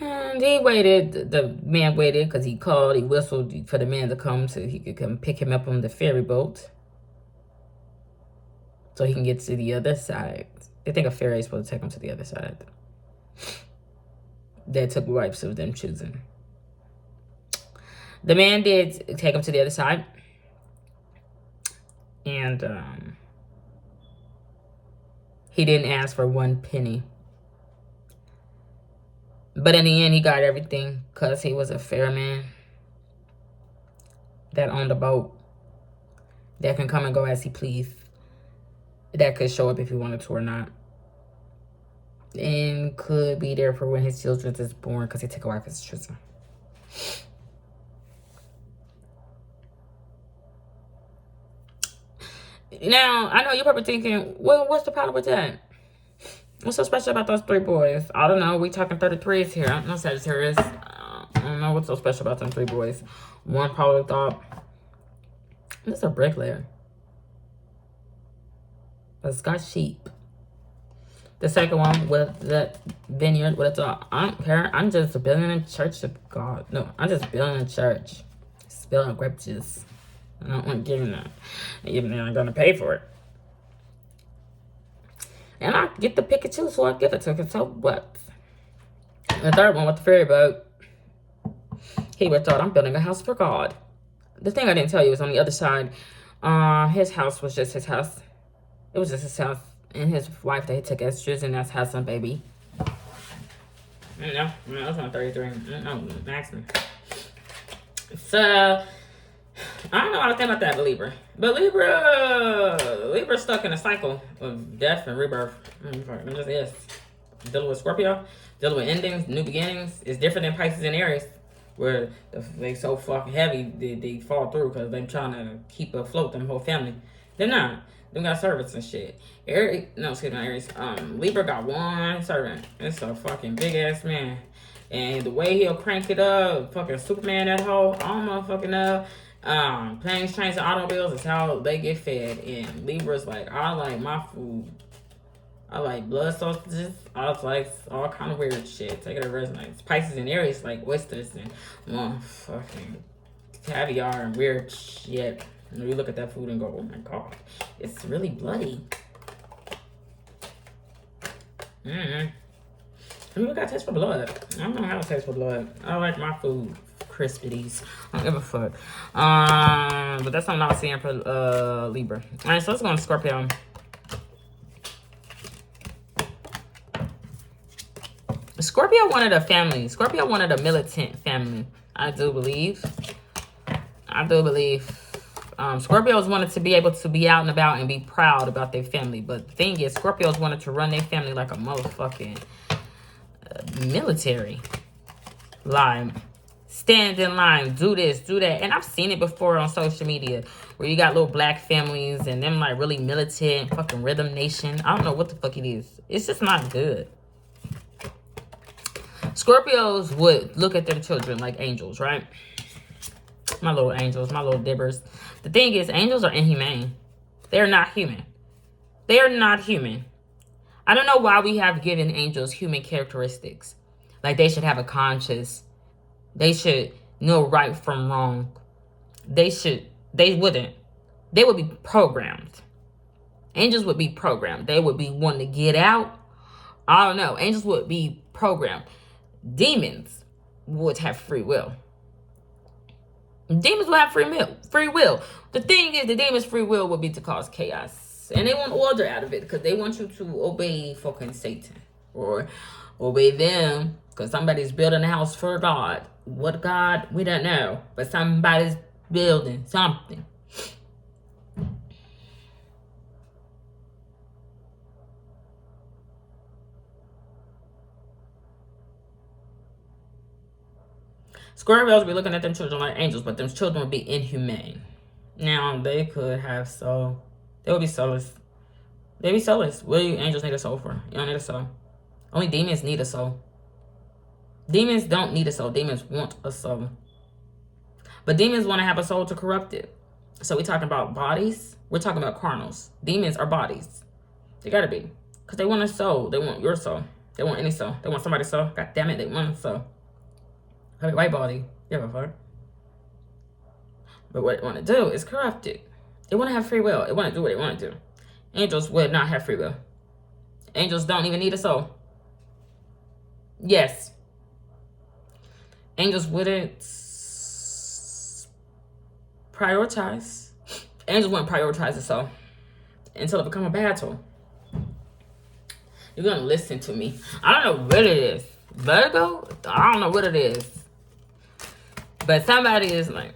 S1: And he waited. The man waited because he called. He whistled for the man to come so he could come pick him up on the ferry boat. So he can get to the other side. They think a ferry is supposed to take him to the other side. They took wives of them choosing. The man did take him to the other side. And he didn't ask for one penny. But in the end, he got everything because he was a fair man that owned a boat that can come and go as he pleased. That could show up if he wanted to or not. And could be there for when his children is born because he took a wife as his children. Now, I know you're probably thinking, well, what's the problem with that? What's so special about those three boys? I don't know. We talking 33's here. I'm not Sagittarius. I don't know what's so special about them three boys. One probably thought, this is a bricklayer. But it's got sheep. The second one with the vineyard with a dog. I don't care. I'm just building a church of God. No, I'm just building a church. Spilling grape juice. I don't want to give them that. Even though I'm going to pay for it. And I get to pick and choose who I give it to. Because so what? The third one with the ferry boat. He would thought, I'm building a house for God. The thing I didn't tell you was on the other side. His house was just his house. It was just his house. And his wife that he took as choosing as house and baby. No, that's not 33. No, ask me. So... I don't know how to think about that, Libra. But Libra's stuck in a cycle of death and rebirth. It just is. Dealing with Scorpio, dealing with endings, new beginnings. It's different than Pisces and Aries. where they so fucking heavy they fall through because they trying to keep afloat them whole family. They're not. They got servants and shit. Aries. Libra got one servant. It's a fucking big ass man. And the way he'll crank it up, fucking Superman that whole, I don't motherfucking know. Planes, trains, and automobiles is how they get fed. And Libra's like, I like my food. I like blood sausages. I like all kind of weird shit. Take it as resonates. Pisces and Aries like oysters and fucking caviar and weird shit. And we look at that food and go, oh my god, it's really bloody. People got taste for blood. I don't know how to taste for blood. I like my food crispities. I don't give a fuck. But that's something I was seeing for Libra. All right, so let's go on Scorpio. Scorpio wanted a family. Scorpio wanted a militant family. I do believe. Scorpios wanted to be able to be out and about and be proud about their family. But the thing is, Scorpios wanted to run their family like a motherfucking military. Line. Stand in line. Do this, do that. And I've seen it before on social media where you got little black families and them like really militant, fucking Rhythm Nation. I don't know what the fuck it is. It's just not good. Scorpios would look at their children like angels, right? My little angels, my little dibbers. The thing is, angels are inhumane. They're not human. They are not human. I don't know why we have given angels human characteristics. Like they should have a conscience. They should know right from wrong. They wouldn't. They would be programmed. Angels would be programmed. They would be wanting to get out. I don't know. Angels would be programmed. Demons would have free will. Demons will have free will. The thing is, the demons' free will would be to cause chaos. And they want order out of it because they want you to obey fucking Satan. Or obey them because somebody's building a house for God. What God? We don't know. But somebody's building something. Scorpios be looking at them children like angels, but them children would be inhumane. Now, they could have soul. They would be soulless. They'd be soulless. What do you angels need a soul for? You don't need a soul. Only demons need a soul. Demons don't need a soul. Demons want a soul. But demons want to have a soul to corrupt it. So we're talking about bodies. We're talking about carnals. Demons are bodies. They gotta be. Because they want a soul. They want your soul. They want any soul. They want somebody's soul. God damn it, they want a soul. White body. Give a fuck. But what they want to do is corrupt it. They want to have free will. They want to do what they want to do. Angels would not have free will. Angels don't even need a soul. Yes. Angels wouldn't prioritize. Angels wouldn't prioritize the soul until it become a battle. You're going to listen to me. I don't know what it is. Virgo? I don't know what it is. But somebody is like,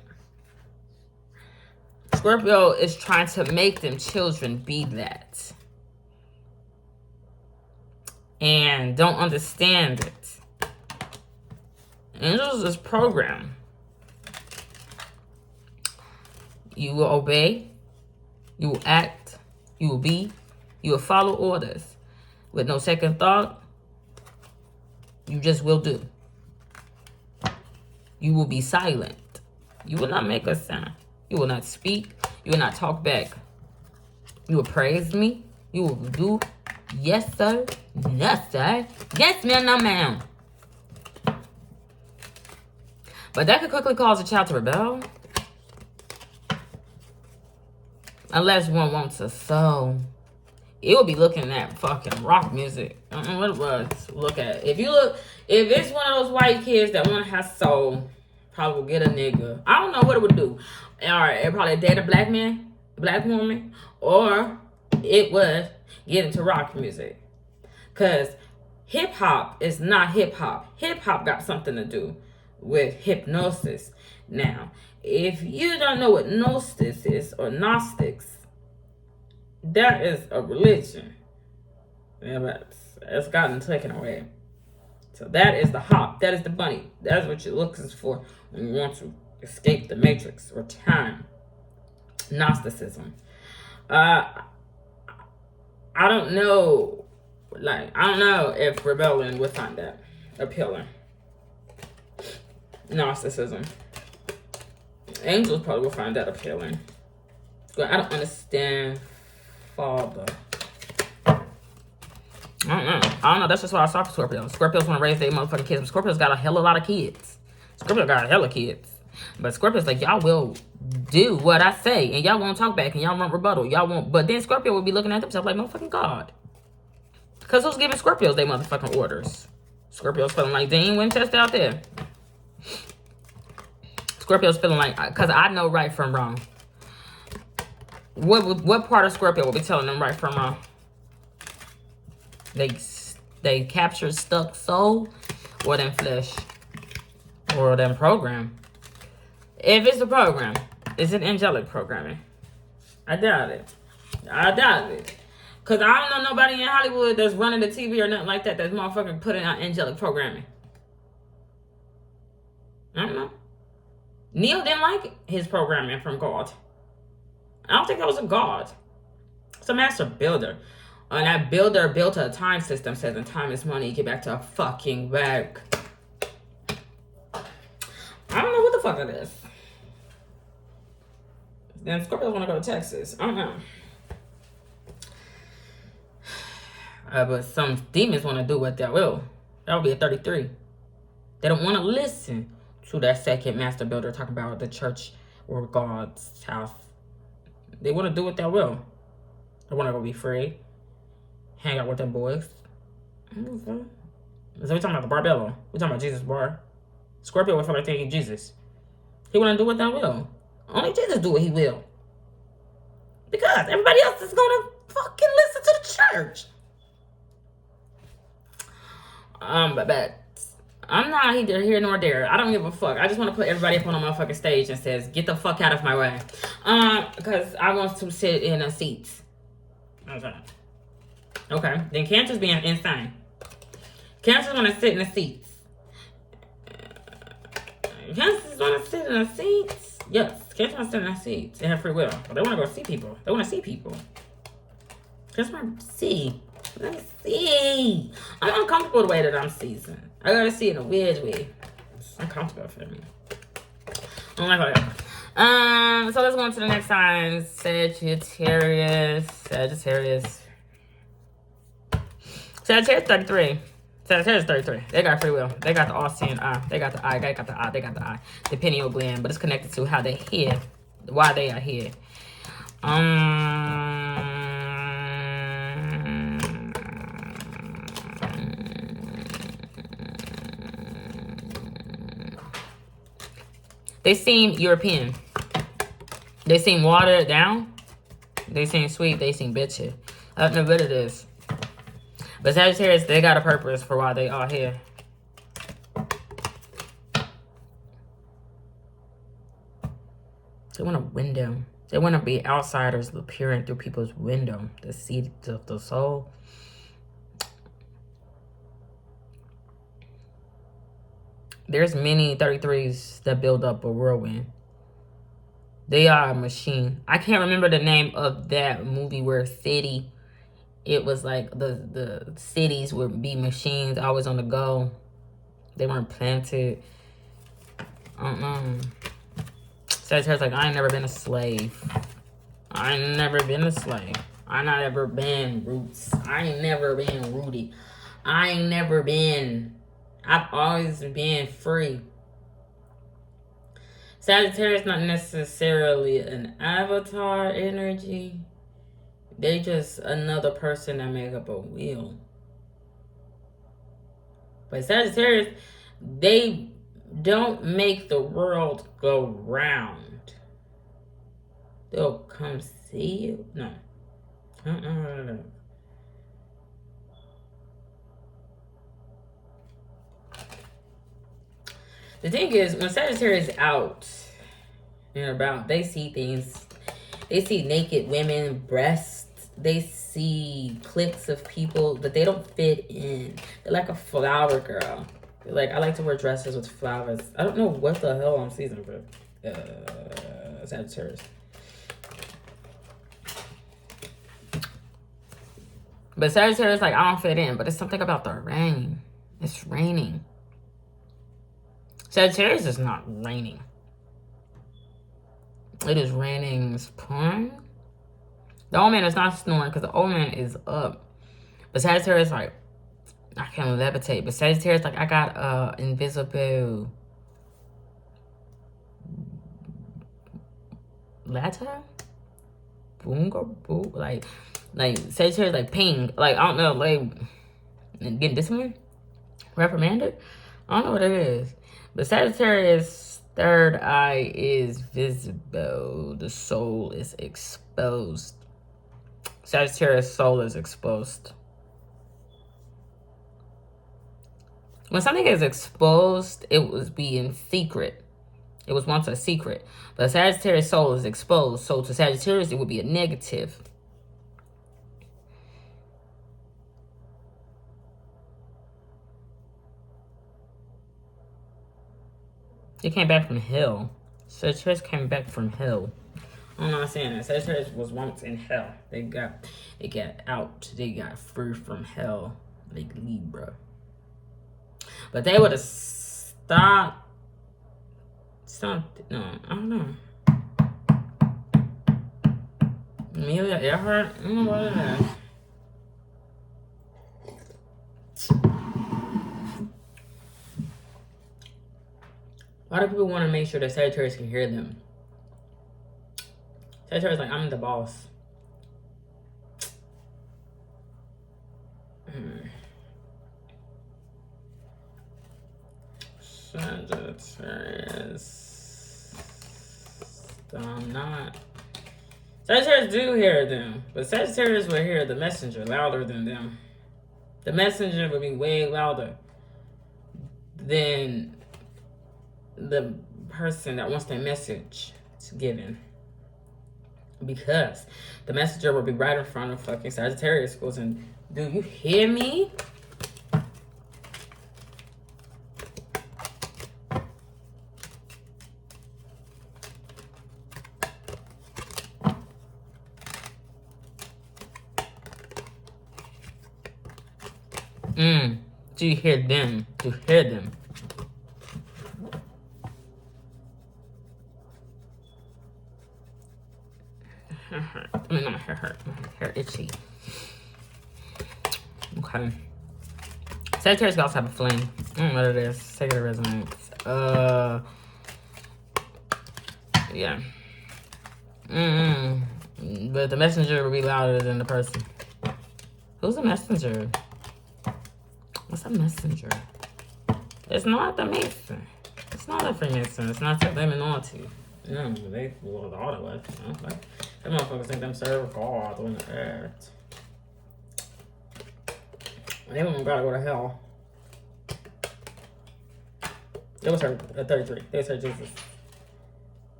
S1: Scorpio is trying to make them children be that. And don't understand it. Angels is programmed. You will obey. You will act. You will be. You will follow orders. With no second thought. You just will do. You will be silent. You will not make a sound. You will not speak. You will not talk back. You will praise me. You will do. Yes, sir. Yes, sir. Yes, ma'am, no, ma'am. But that could quickly cause a child to rebel. Unless one wants a soul. It will be looking at fucking rock music. I don't know what it was. Look at it. If it's one of those white kids that want to have soul, probably will get a nigga. I don't know what it would do. Or it probably date a black man, a black woman, or it would get into rock music. Because hip hop is not hip hop. Hip hop got something to do with hypnosis. Now, if you don't know what gnosis is or Gnostics, that is a religion. Yeah, but it's gotten taken away. So that is the hop. That is the bunny. That's what you're looking for when you want to escape the matrix or time. Gnosticism. I don't know. I don't know if rebellion would find that appealing. Gnosticism. Angels probably will find that appealing. But I don't understand Father. I don't know. That's just why I saw for Scorpios. Scorpios want to raise their motherfucking kids. But Scorpios got a hell of a lot of kids. Scorpio got a hell of kids. But Scorpio's like, y'all will do what I say. And y'all won't talk back. And y'all won't rebuttal. Y'all won't. But then Scorpio will be looking at themselves like motherfucking God. Because who's giving Scorpios their motherfucking orders? Scorpios feeling like they ain't win test out there. Scorpios feeling like, because I know right from wrong. What part of Scorpio will be telling them right from wrong? They captured stuck soul or them flesh or them program. If it's a program, it's an angelic programming. I doubt it. Because I don't know nobody in Hollywood that's running the TV or nothing like that that's motherfucking putting out angelic programming. I don't know. Neo didn't like his programming from God. I don't think that was a God. It's a master builder. And that builder built a time system, says, and time is money, get back to fucking work. I don't know what the fuck it is. Then Scorpios want to go to Texas. I don't know. But some demons want to do what they will. That would be a 33. They don't want to listen to that second master builder talking about the church or God's house. They want to do what they will. They want to go be free. Hang out with them boys. So we talking about the Barbello. We talking about Jesus bar. Scorpio would feel like taking Jesus. He want to do what they will. Only Jesus do what he will. Because everybody else is going to fucking listen to the church. But I'm not either here nor there. I don't give a fuck. I just want to put everybody up on a motherfucking stage and says, get the fuck out of my way. Because I want to sit in a seat. Okay. Then Cancer's being insane. Cancer's want to sit in the seats. Cancer's want to sit in the seats. Yes. Cancer want to sit in the seats. They have free will. But they want to go see people. They want to see people. Just want to see. Let me see. I'm uncomfortable the way that I'm seasoned. I gotta see it in a weird way. It's uncomfortable for me. I don't like that. So let's go on to the next sign. Sagittarius. Sagittarius 33. Sagittarius 33. They got free will. They got the all-seeing eye. They got the eye. They got the eye. They got the eye. The pineal gland. But it's connected to how they hear. Why they are here. They seem European. They seem watered down. They seem sweet. They seem bitchy. I don't know what it is. But Sagittarius, they got a purpose for why they are here. They want a window. They want to be outsiders peering through people's window. The seed of the soul. There's many 33s that build up a whirlwind. They are a machine. I can't remember the name of that movie where it was like the cities would be machines, always on the go. They weren't planted. I don't know. Sagittarius like, I ain't never been a slave. I ain't never been a slave. I not ever been roots. I ain't never been rooted. I ain't never been... I've always been free. Sagittarius not necessarily an avatar energy. They just another person that make up a wheel. But Sagittarius, they don't make the world go round. They'll come see you. No. The thing is, when Sagittarius is out and about, they see things. They see naked women, breasts, they see cliques of people, but they don't fit in. They're like a flower girl. Like, I like to wear dresses with flowers. I don't know what the hell I'm seasoning for. Sagittarius. But Sagittarius, like, I don't fit in. But it's something about the rain. It's raining. Sagittarius is not raining. It is raining. It's pouring. The old man is not snoring because the old man is up. But Sagittarius, like, I can levitate. But Sagittarius, like, I got invisible ladder? Boonga boo. Like Sagittarius, like, ping. Like, I don't know, like, getting disciplined? Reprimanded? I don't know what it is. But Sagittarius' third eye is visible. The soul is exposed. Sagittarius' soul is exposed. When something is exposed, it was being secret. It was once a secret. But Sagittarius' soul is exposed. So to Sagittarius, it would be a negative. They came back from hell. Sagittarius came back from hell. I'm not saying that. Sagittarius was once in hell. They got out. They got free from hell. Like Libra. But they would have stopped something. No, I don't know. Amelia Earhart? I don't know what it is. Why do people want to make sure that Sagittarius can hear them? Sagittarius like, I'm the boss. Sagittarius. I'm not. Sagittarius do hear them, but Sagittarius will hear the messenger louder than them. The messenger would be way louder than the person that wants their message given. Because the messenger will be right in front of fucking Sagittarius goes and, do you hear me? Do you hear them? Do you hear them? I mean, not my hair hurt. My hair itchy. Okay. Sagittarius also have a flame. I don't know what it is. Take it to resonance. Yeah. But the messenger will be louder than the person. Who's the messenger? What's a messenger? It's not the Mason. It's not a Freemason. It's not the Illuminati. No, they well, all the way. You know, like, them motherfuckers think them serve God on the earth. They don't gotta go to hell. They was her at 33. They was her Jesus.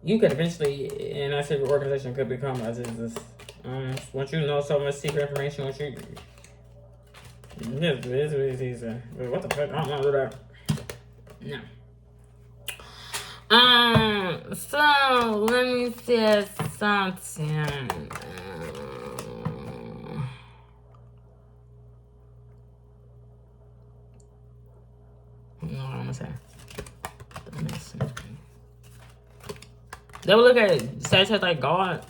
S1: You could eventually, in that secret organization, could become a Jesus. Once you know so much secret information, once you. This is easy. What the fuck? I don't know that. No. So let me say something. No, I'm gonna say. They will look at Sagittarius like God.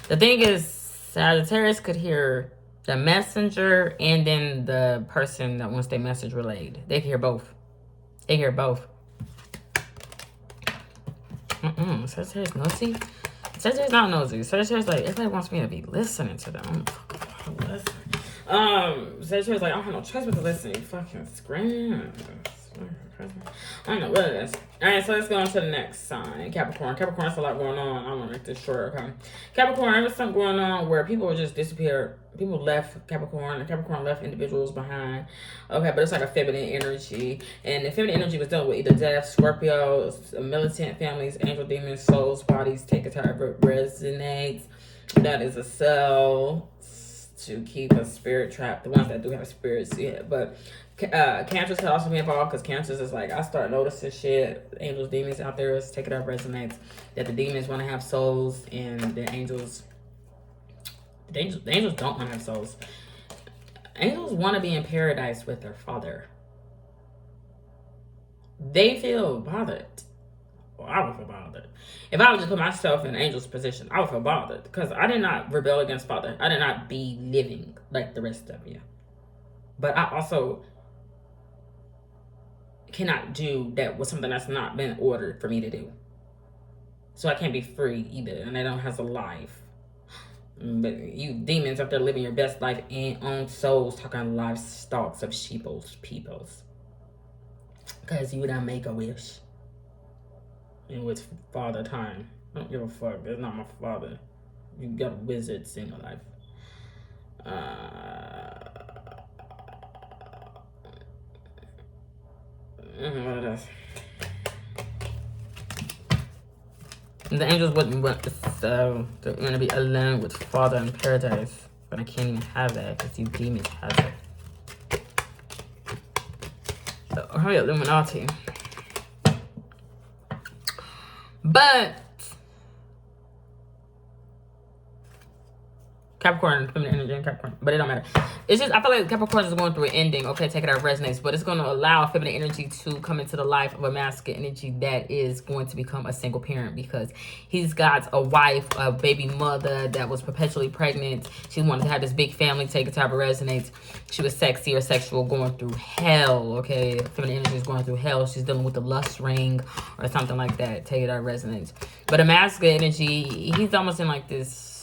S1: The thing is, Sagittarius could hear the messenger and then the person that wants their message relayed. They can hear both. They hear both. Sagittarius nosy? Sagittarius not nosy. Sagittarius like, everybody wants me to be listening to them. Sagittarius like, I don't have no choice but to listen. You fucking scream. I don't know what it is. All right, so let's go on to the next sign. Capricorn. Capricorn's a lot going on. I'm gonna make this short, okay? Capricorn, there was something going on where people just disappeared. People left Capricorn, and Capricorn left individuals behind. Okay, but it's like a feminine energy. And the feminine energy was dealing with either death, Scorpios, militant families, angel demons, souls, bodies, take a time, resonates. That is a cell to keep a spirit trapped. The ones that do have spirits, yeah. But cancers can also be involved because cancers is like, I start noticing shit. Angels, demons out there is taking up resonates. That the demons want to have souls and the angels don't want to have souls. Angels want to be in paradise with their father. They feel bothered. Well, I would feel bothered. If I would just put myself in an angel's position, I would feel bothered because I did not rebel against Father. I did not be living like the rest of you. But I also cannot do that with something that's not been ordered for me to do. So I can't be free either, and I don't have a life. But you demons up there living your best life and own souls, talking livestock of sheeples, peoples. Because you done make a wish. And with father time. I don't give a fuck. That's not my father. You got wizards in your life. What else? The angels wouldn't want to, so they're going to be alone with Father in paradise. But I can't even have that because you demons have it. So, hurry, Illuminati. But Capricorn, feminine energy and Capricorn, but it don't matter. It's just, I feel like Capricorn is going through an ending. Okay, take it out, resonates, but it's going to allow feminine energy to come into the life of a masculine energy that is going to become a single parent because he's got a wife, a baby mother that was perpetually pregnant. She wanted to have this big family, take it out, resonates. She was sexy or sexual, going through hell. Okay, feminine energy is going through hell. She's dealing with the lust ring or something like that. Take it out, resonates. But a masculine energy, he's almost in like this.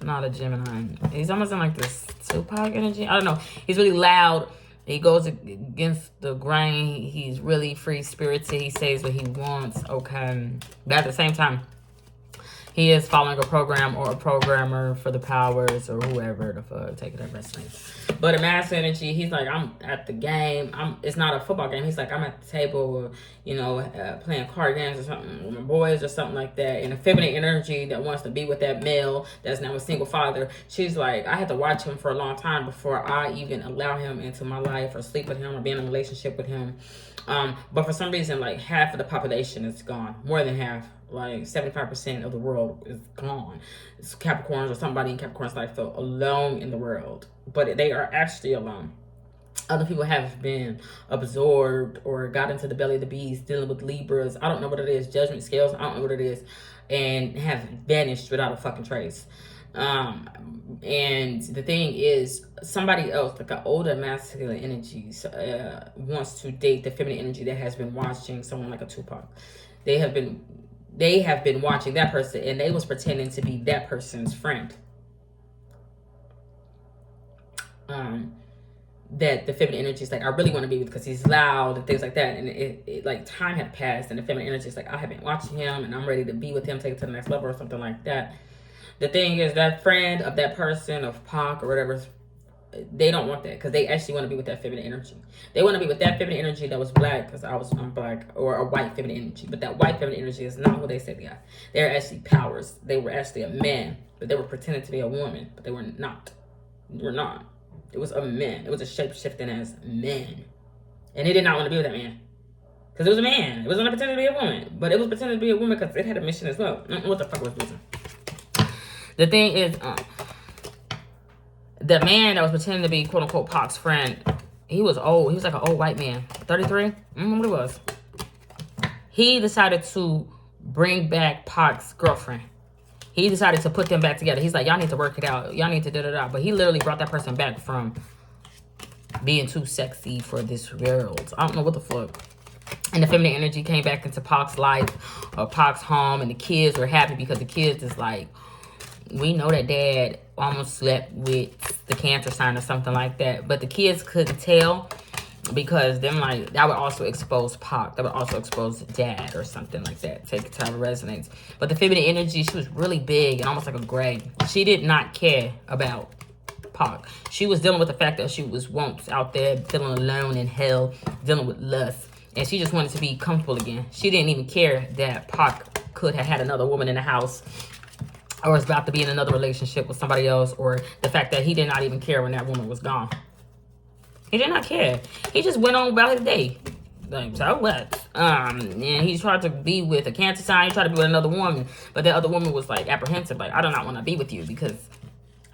S1: Not a Gemini. He's almost in like this Tupac energy. I don't know. He's really loud. He goes against the grain. He's really free spirited. He says what he wants. Okay. But at the same time, he is following a program or a programmer for the powers or whoever the fuck. Take it up, wrestling. But a mass energy, he's like, I'm at the game. It's not a football game. He's like, I'm at the table, playing card games or something with my boys or something like that. And a feminine energy that wants to be with that male that's now a single father. She's like, I had to watch him for a long time before I even allow him into my life or sleep with him or be in a relationship with him. But for some reason, like half of the population is gone. More than half. Like 75% of the world is gone. It's Capricorns or somebody in Capricorn's life felt alone in the world. But they are actually alone. Other people have been absorbed or got into the belly of the beast, dealing with Libras. I don't know what it is. Judgment scales. I don't know what it is. And have vanished without a fucking trace. And the thing is, somebody else, like an older masculine energy, wants to date the feminine energy that has been watching someone like a Tupac. They have been watching that person, and they was pretending to be that person's friend. That the feminine energy is like, I really want to be with because he's loud and things like that. And it like time had passed, and the feminine energy is like, I have been watching him, and I'm ready to be with him, take it to the next level or something like that. The thing is, that friend of that person, of Pac or whatever, they don't want that because they actually want to be with that feminine energy. They want to be with that feminine energy that was black because I'm black, or a white feminine energy. But that white feminine energy is not who they said they are. They're actually powers. They were actually a man, but they were pretending to be a woman, but they were not. They were not. It was a man. It was a shape-shifting as men. And they did not want to be with that man. Because it was a man. It wasn't pretending to be a woman. But it was pretending to be a woman because it had a mission as well. What the fuck was this? The thing is, the man that was pretending to be quote-unquote Pac's friend, he was old. He was like an old white man. 33? I don't know what it was. He decided to bring back Pac's girlfriend. He decided to put them back together. He's like, y'all need to work it out. Y'all need to da-da-da. But he literally brought that person back from being too sexy for this world. I don't know what the fuck. And the feminine energy came back into Pac's life, or Pac's home, and the kids were happy because the kids is like, we know that dad almost slept with the Cancer sign or something like that. But the kids couldn't tell because then like that would also expose Pac. That would also expose Dad or something like that. Take it to how it resonates. But the feminine energy, she was really big and almost like a gray. She did not care about Pac. She was dealing with the fact that she was once out there feeling alone in hell, dealing with lust. And she just wanted to be comfortable again. She didn't even care that Pac could have had another woman in the house or was about to be in another relationship with somebody else, or the fact that he did not even care when that woman was gone. He did not care. He just went on about his day. Like, so what? And he tried to be with a Cancer sign. He tried to be with another woman. But the other woman was like apprehensive. Like, I do not want to be with you because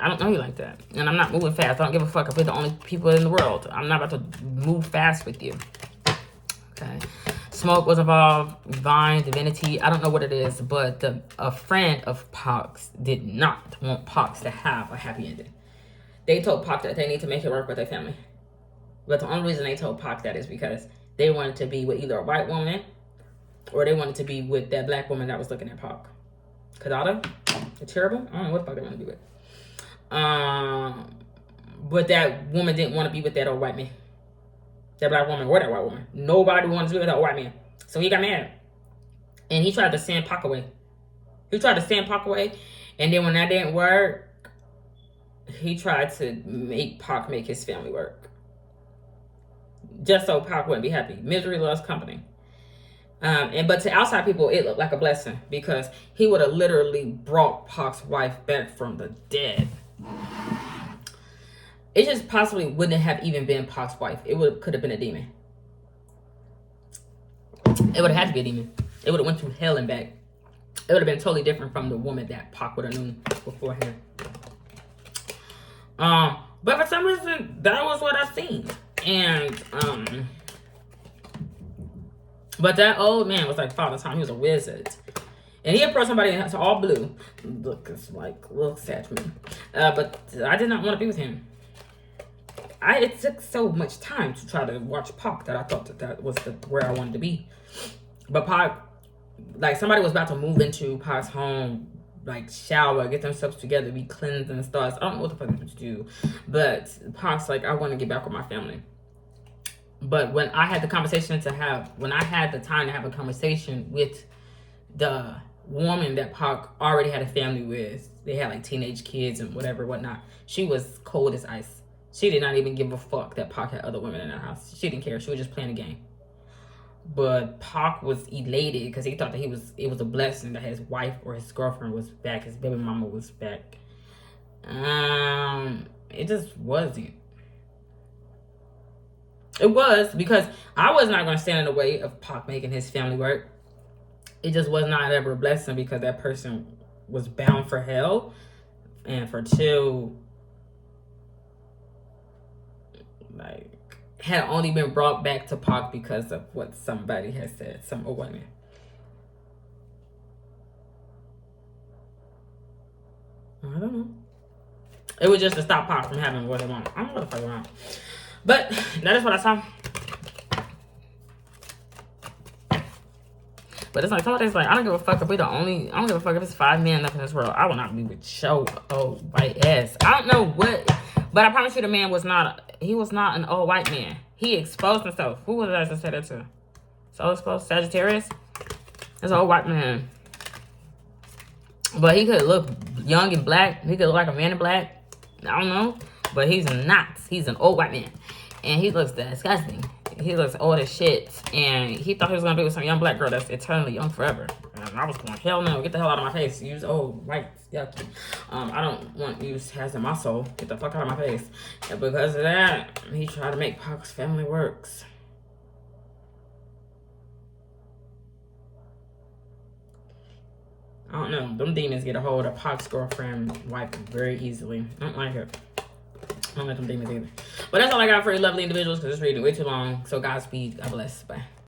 S1: I don't know you like that. And I'm not moving fast. I don't give a fuck if we're the only people in the world. I'm not about to move fast with you. Okay. Smoke was involved. Vine, divinity. I don't know what it is. But a friend of Pac's did not want Pac's to have a happy ending. They told Pac that they need to make it work with their family. But the only reason they told Pac that is because they wanted to be with either a white woman or they wanted to be with that black woman that was looking at Pac. Kadada? Terrible? I don't know what the fuck they want to be with. But that woman didn't want to be with that old white man. That black woman or that white woman. Nobody wanted to be with that white man. So he got mad. And he tried to send Pac away. And then when that didn't work, he tried to make Pac make his family work. Just so Pac wouldn't be happy. Misery loves company. But to outside people, it looked like a blessing because he would have literally brought Pac's wife back from the dead. It just possibly wouldn't have even been Pac's wife. Could have been a demon. It would have had to be a demon. It would have went through hell and back. It would have been totally different from the woman that Pac would have known beforehand. But for some reason, that was what I seen. And but that old man was like Father Time. He was a wizard, and he approached somebody that's all blue. Looks at me. But I did not want to be with him. It took so much time to try to watch Pac that I thought that was where I wanted to be. But Pac, like somebody was about to move into Pac's home, like shower, get themselves together, be cleansed and stuff. I don't know what the fuck to do. But Pac's like, I want to get back with my family. But when I had the time to have a conversation with the woman that Pac already had a family with, they had like teenage kids and whatnot. She was cold as ice. She did not even give a fuck that Pac had other women in her house. She didn't care. She was just playing a game. But Pac was elated because he thought that it was a blessing that his wife or his girlfriend was back, his baby mama was back. It just wasn't. It was because I was not going to stand in the way of Pac making his family work. It just was not ever a blessing because that person was bound for hell. And for two, like, had only been brought back to Pac because of what somebody had said, some old white man. I don't know. It was just to stop Pac from having what they want. I don't know what the fuck around. But that is what I saw. But it's like somebody's like, I don't give a fuck if we're the only. I don't give a fuck if it's 5 men left in this world. I will not be with your old white ass. I don't know what, but I promise you, the man was not. He was not an old white man. He exposed himself. Who was I just say that to? So exposed, Sagittarius. That's an old white man. But he could look young and black. He could look like a man in black. I don't know. But he's not. He's an old white man. And he looks disgusting. He looks old as shit. And he thought he was going to be with some young black girl that's eternally young forever. And I was going, hell no. Get the hell out of my face. Use old white. Yucky. I don't want you has in my soul. Get the fuck out of my face. And because of that, he tried to make Pac's family works. I don't know. Them demons get a hold of Pac's girlfriend, wife very easily. I don't like it. I don't like them demons either. But that's all I got for you lovely individuals because it's reading way too long. So Godspeed. God bless. Bye.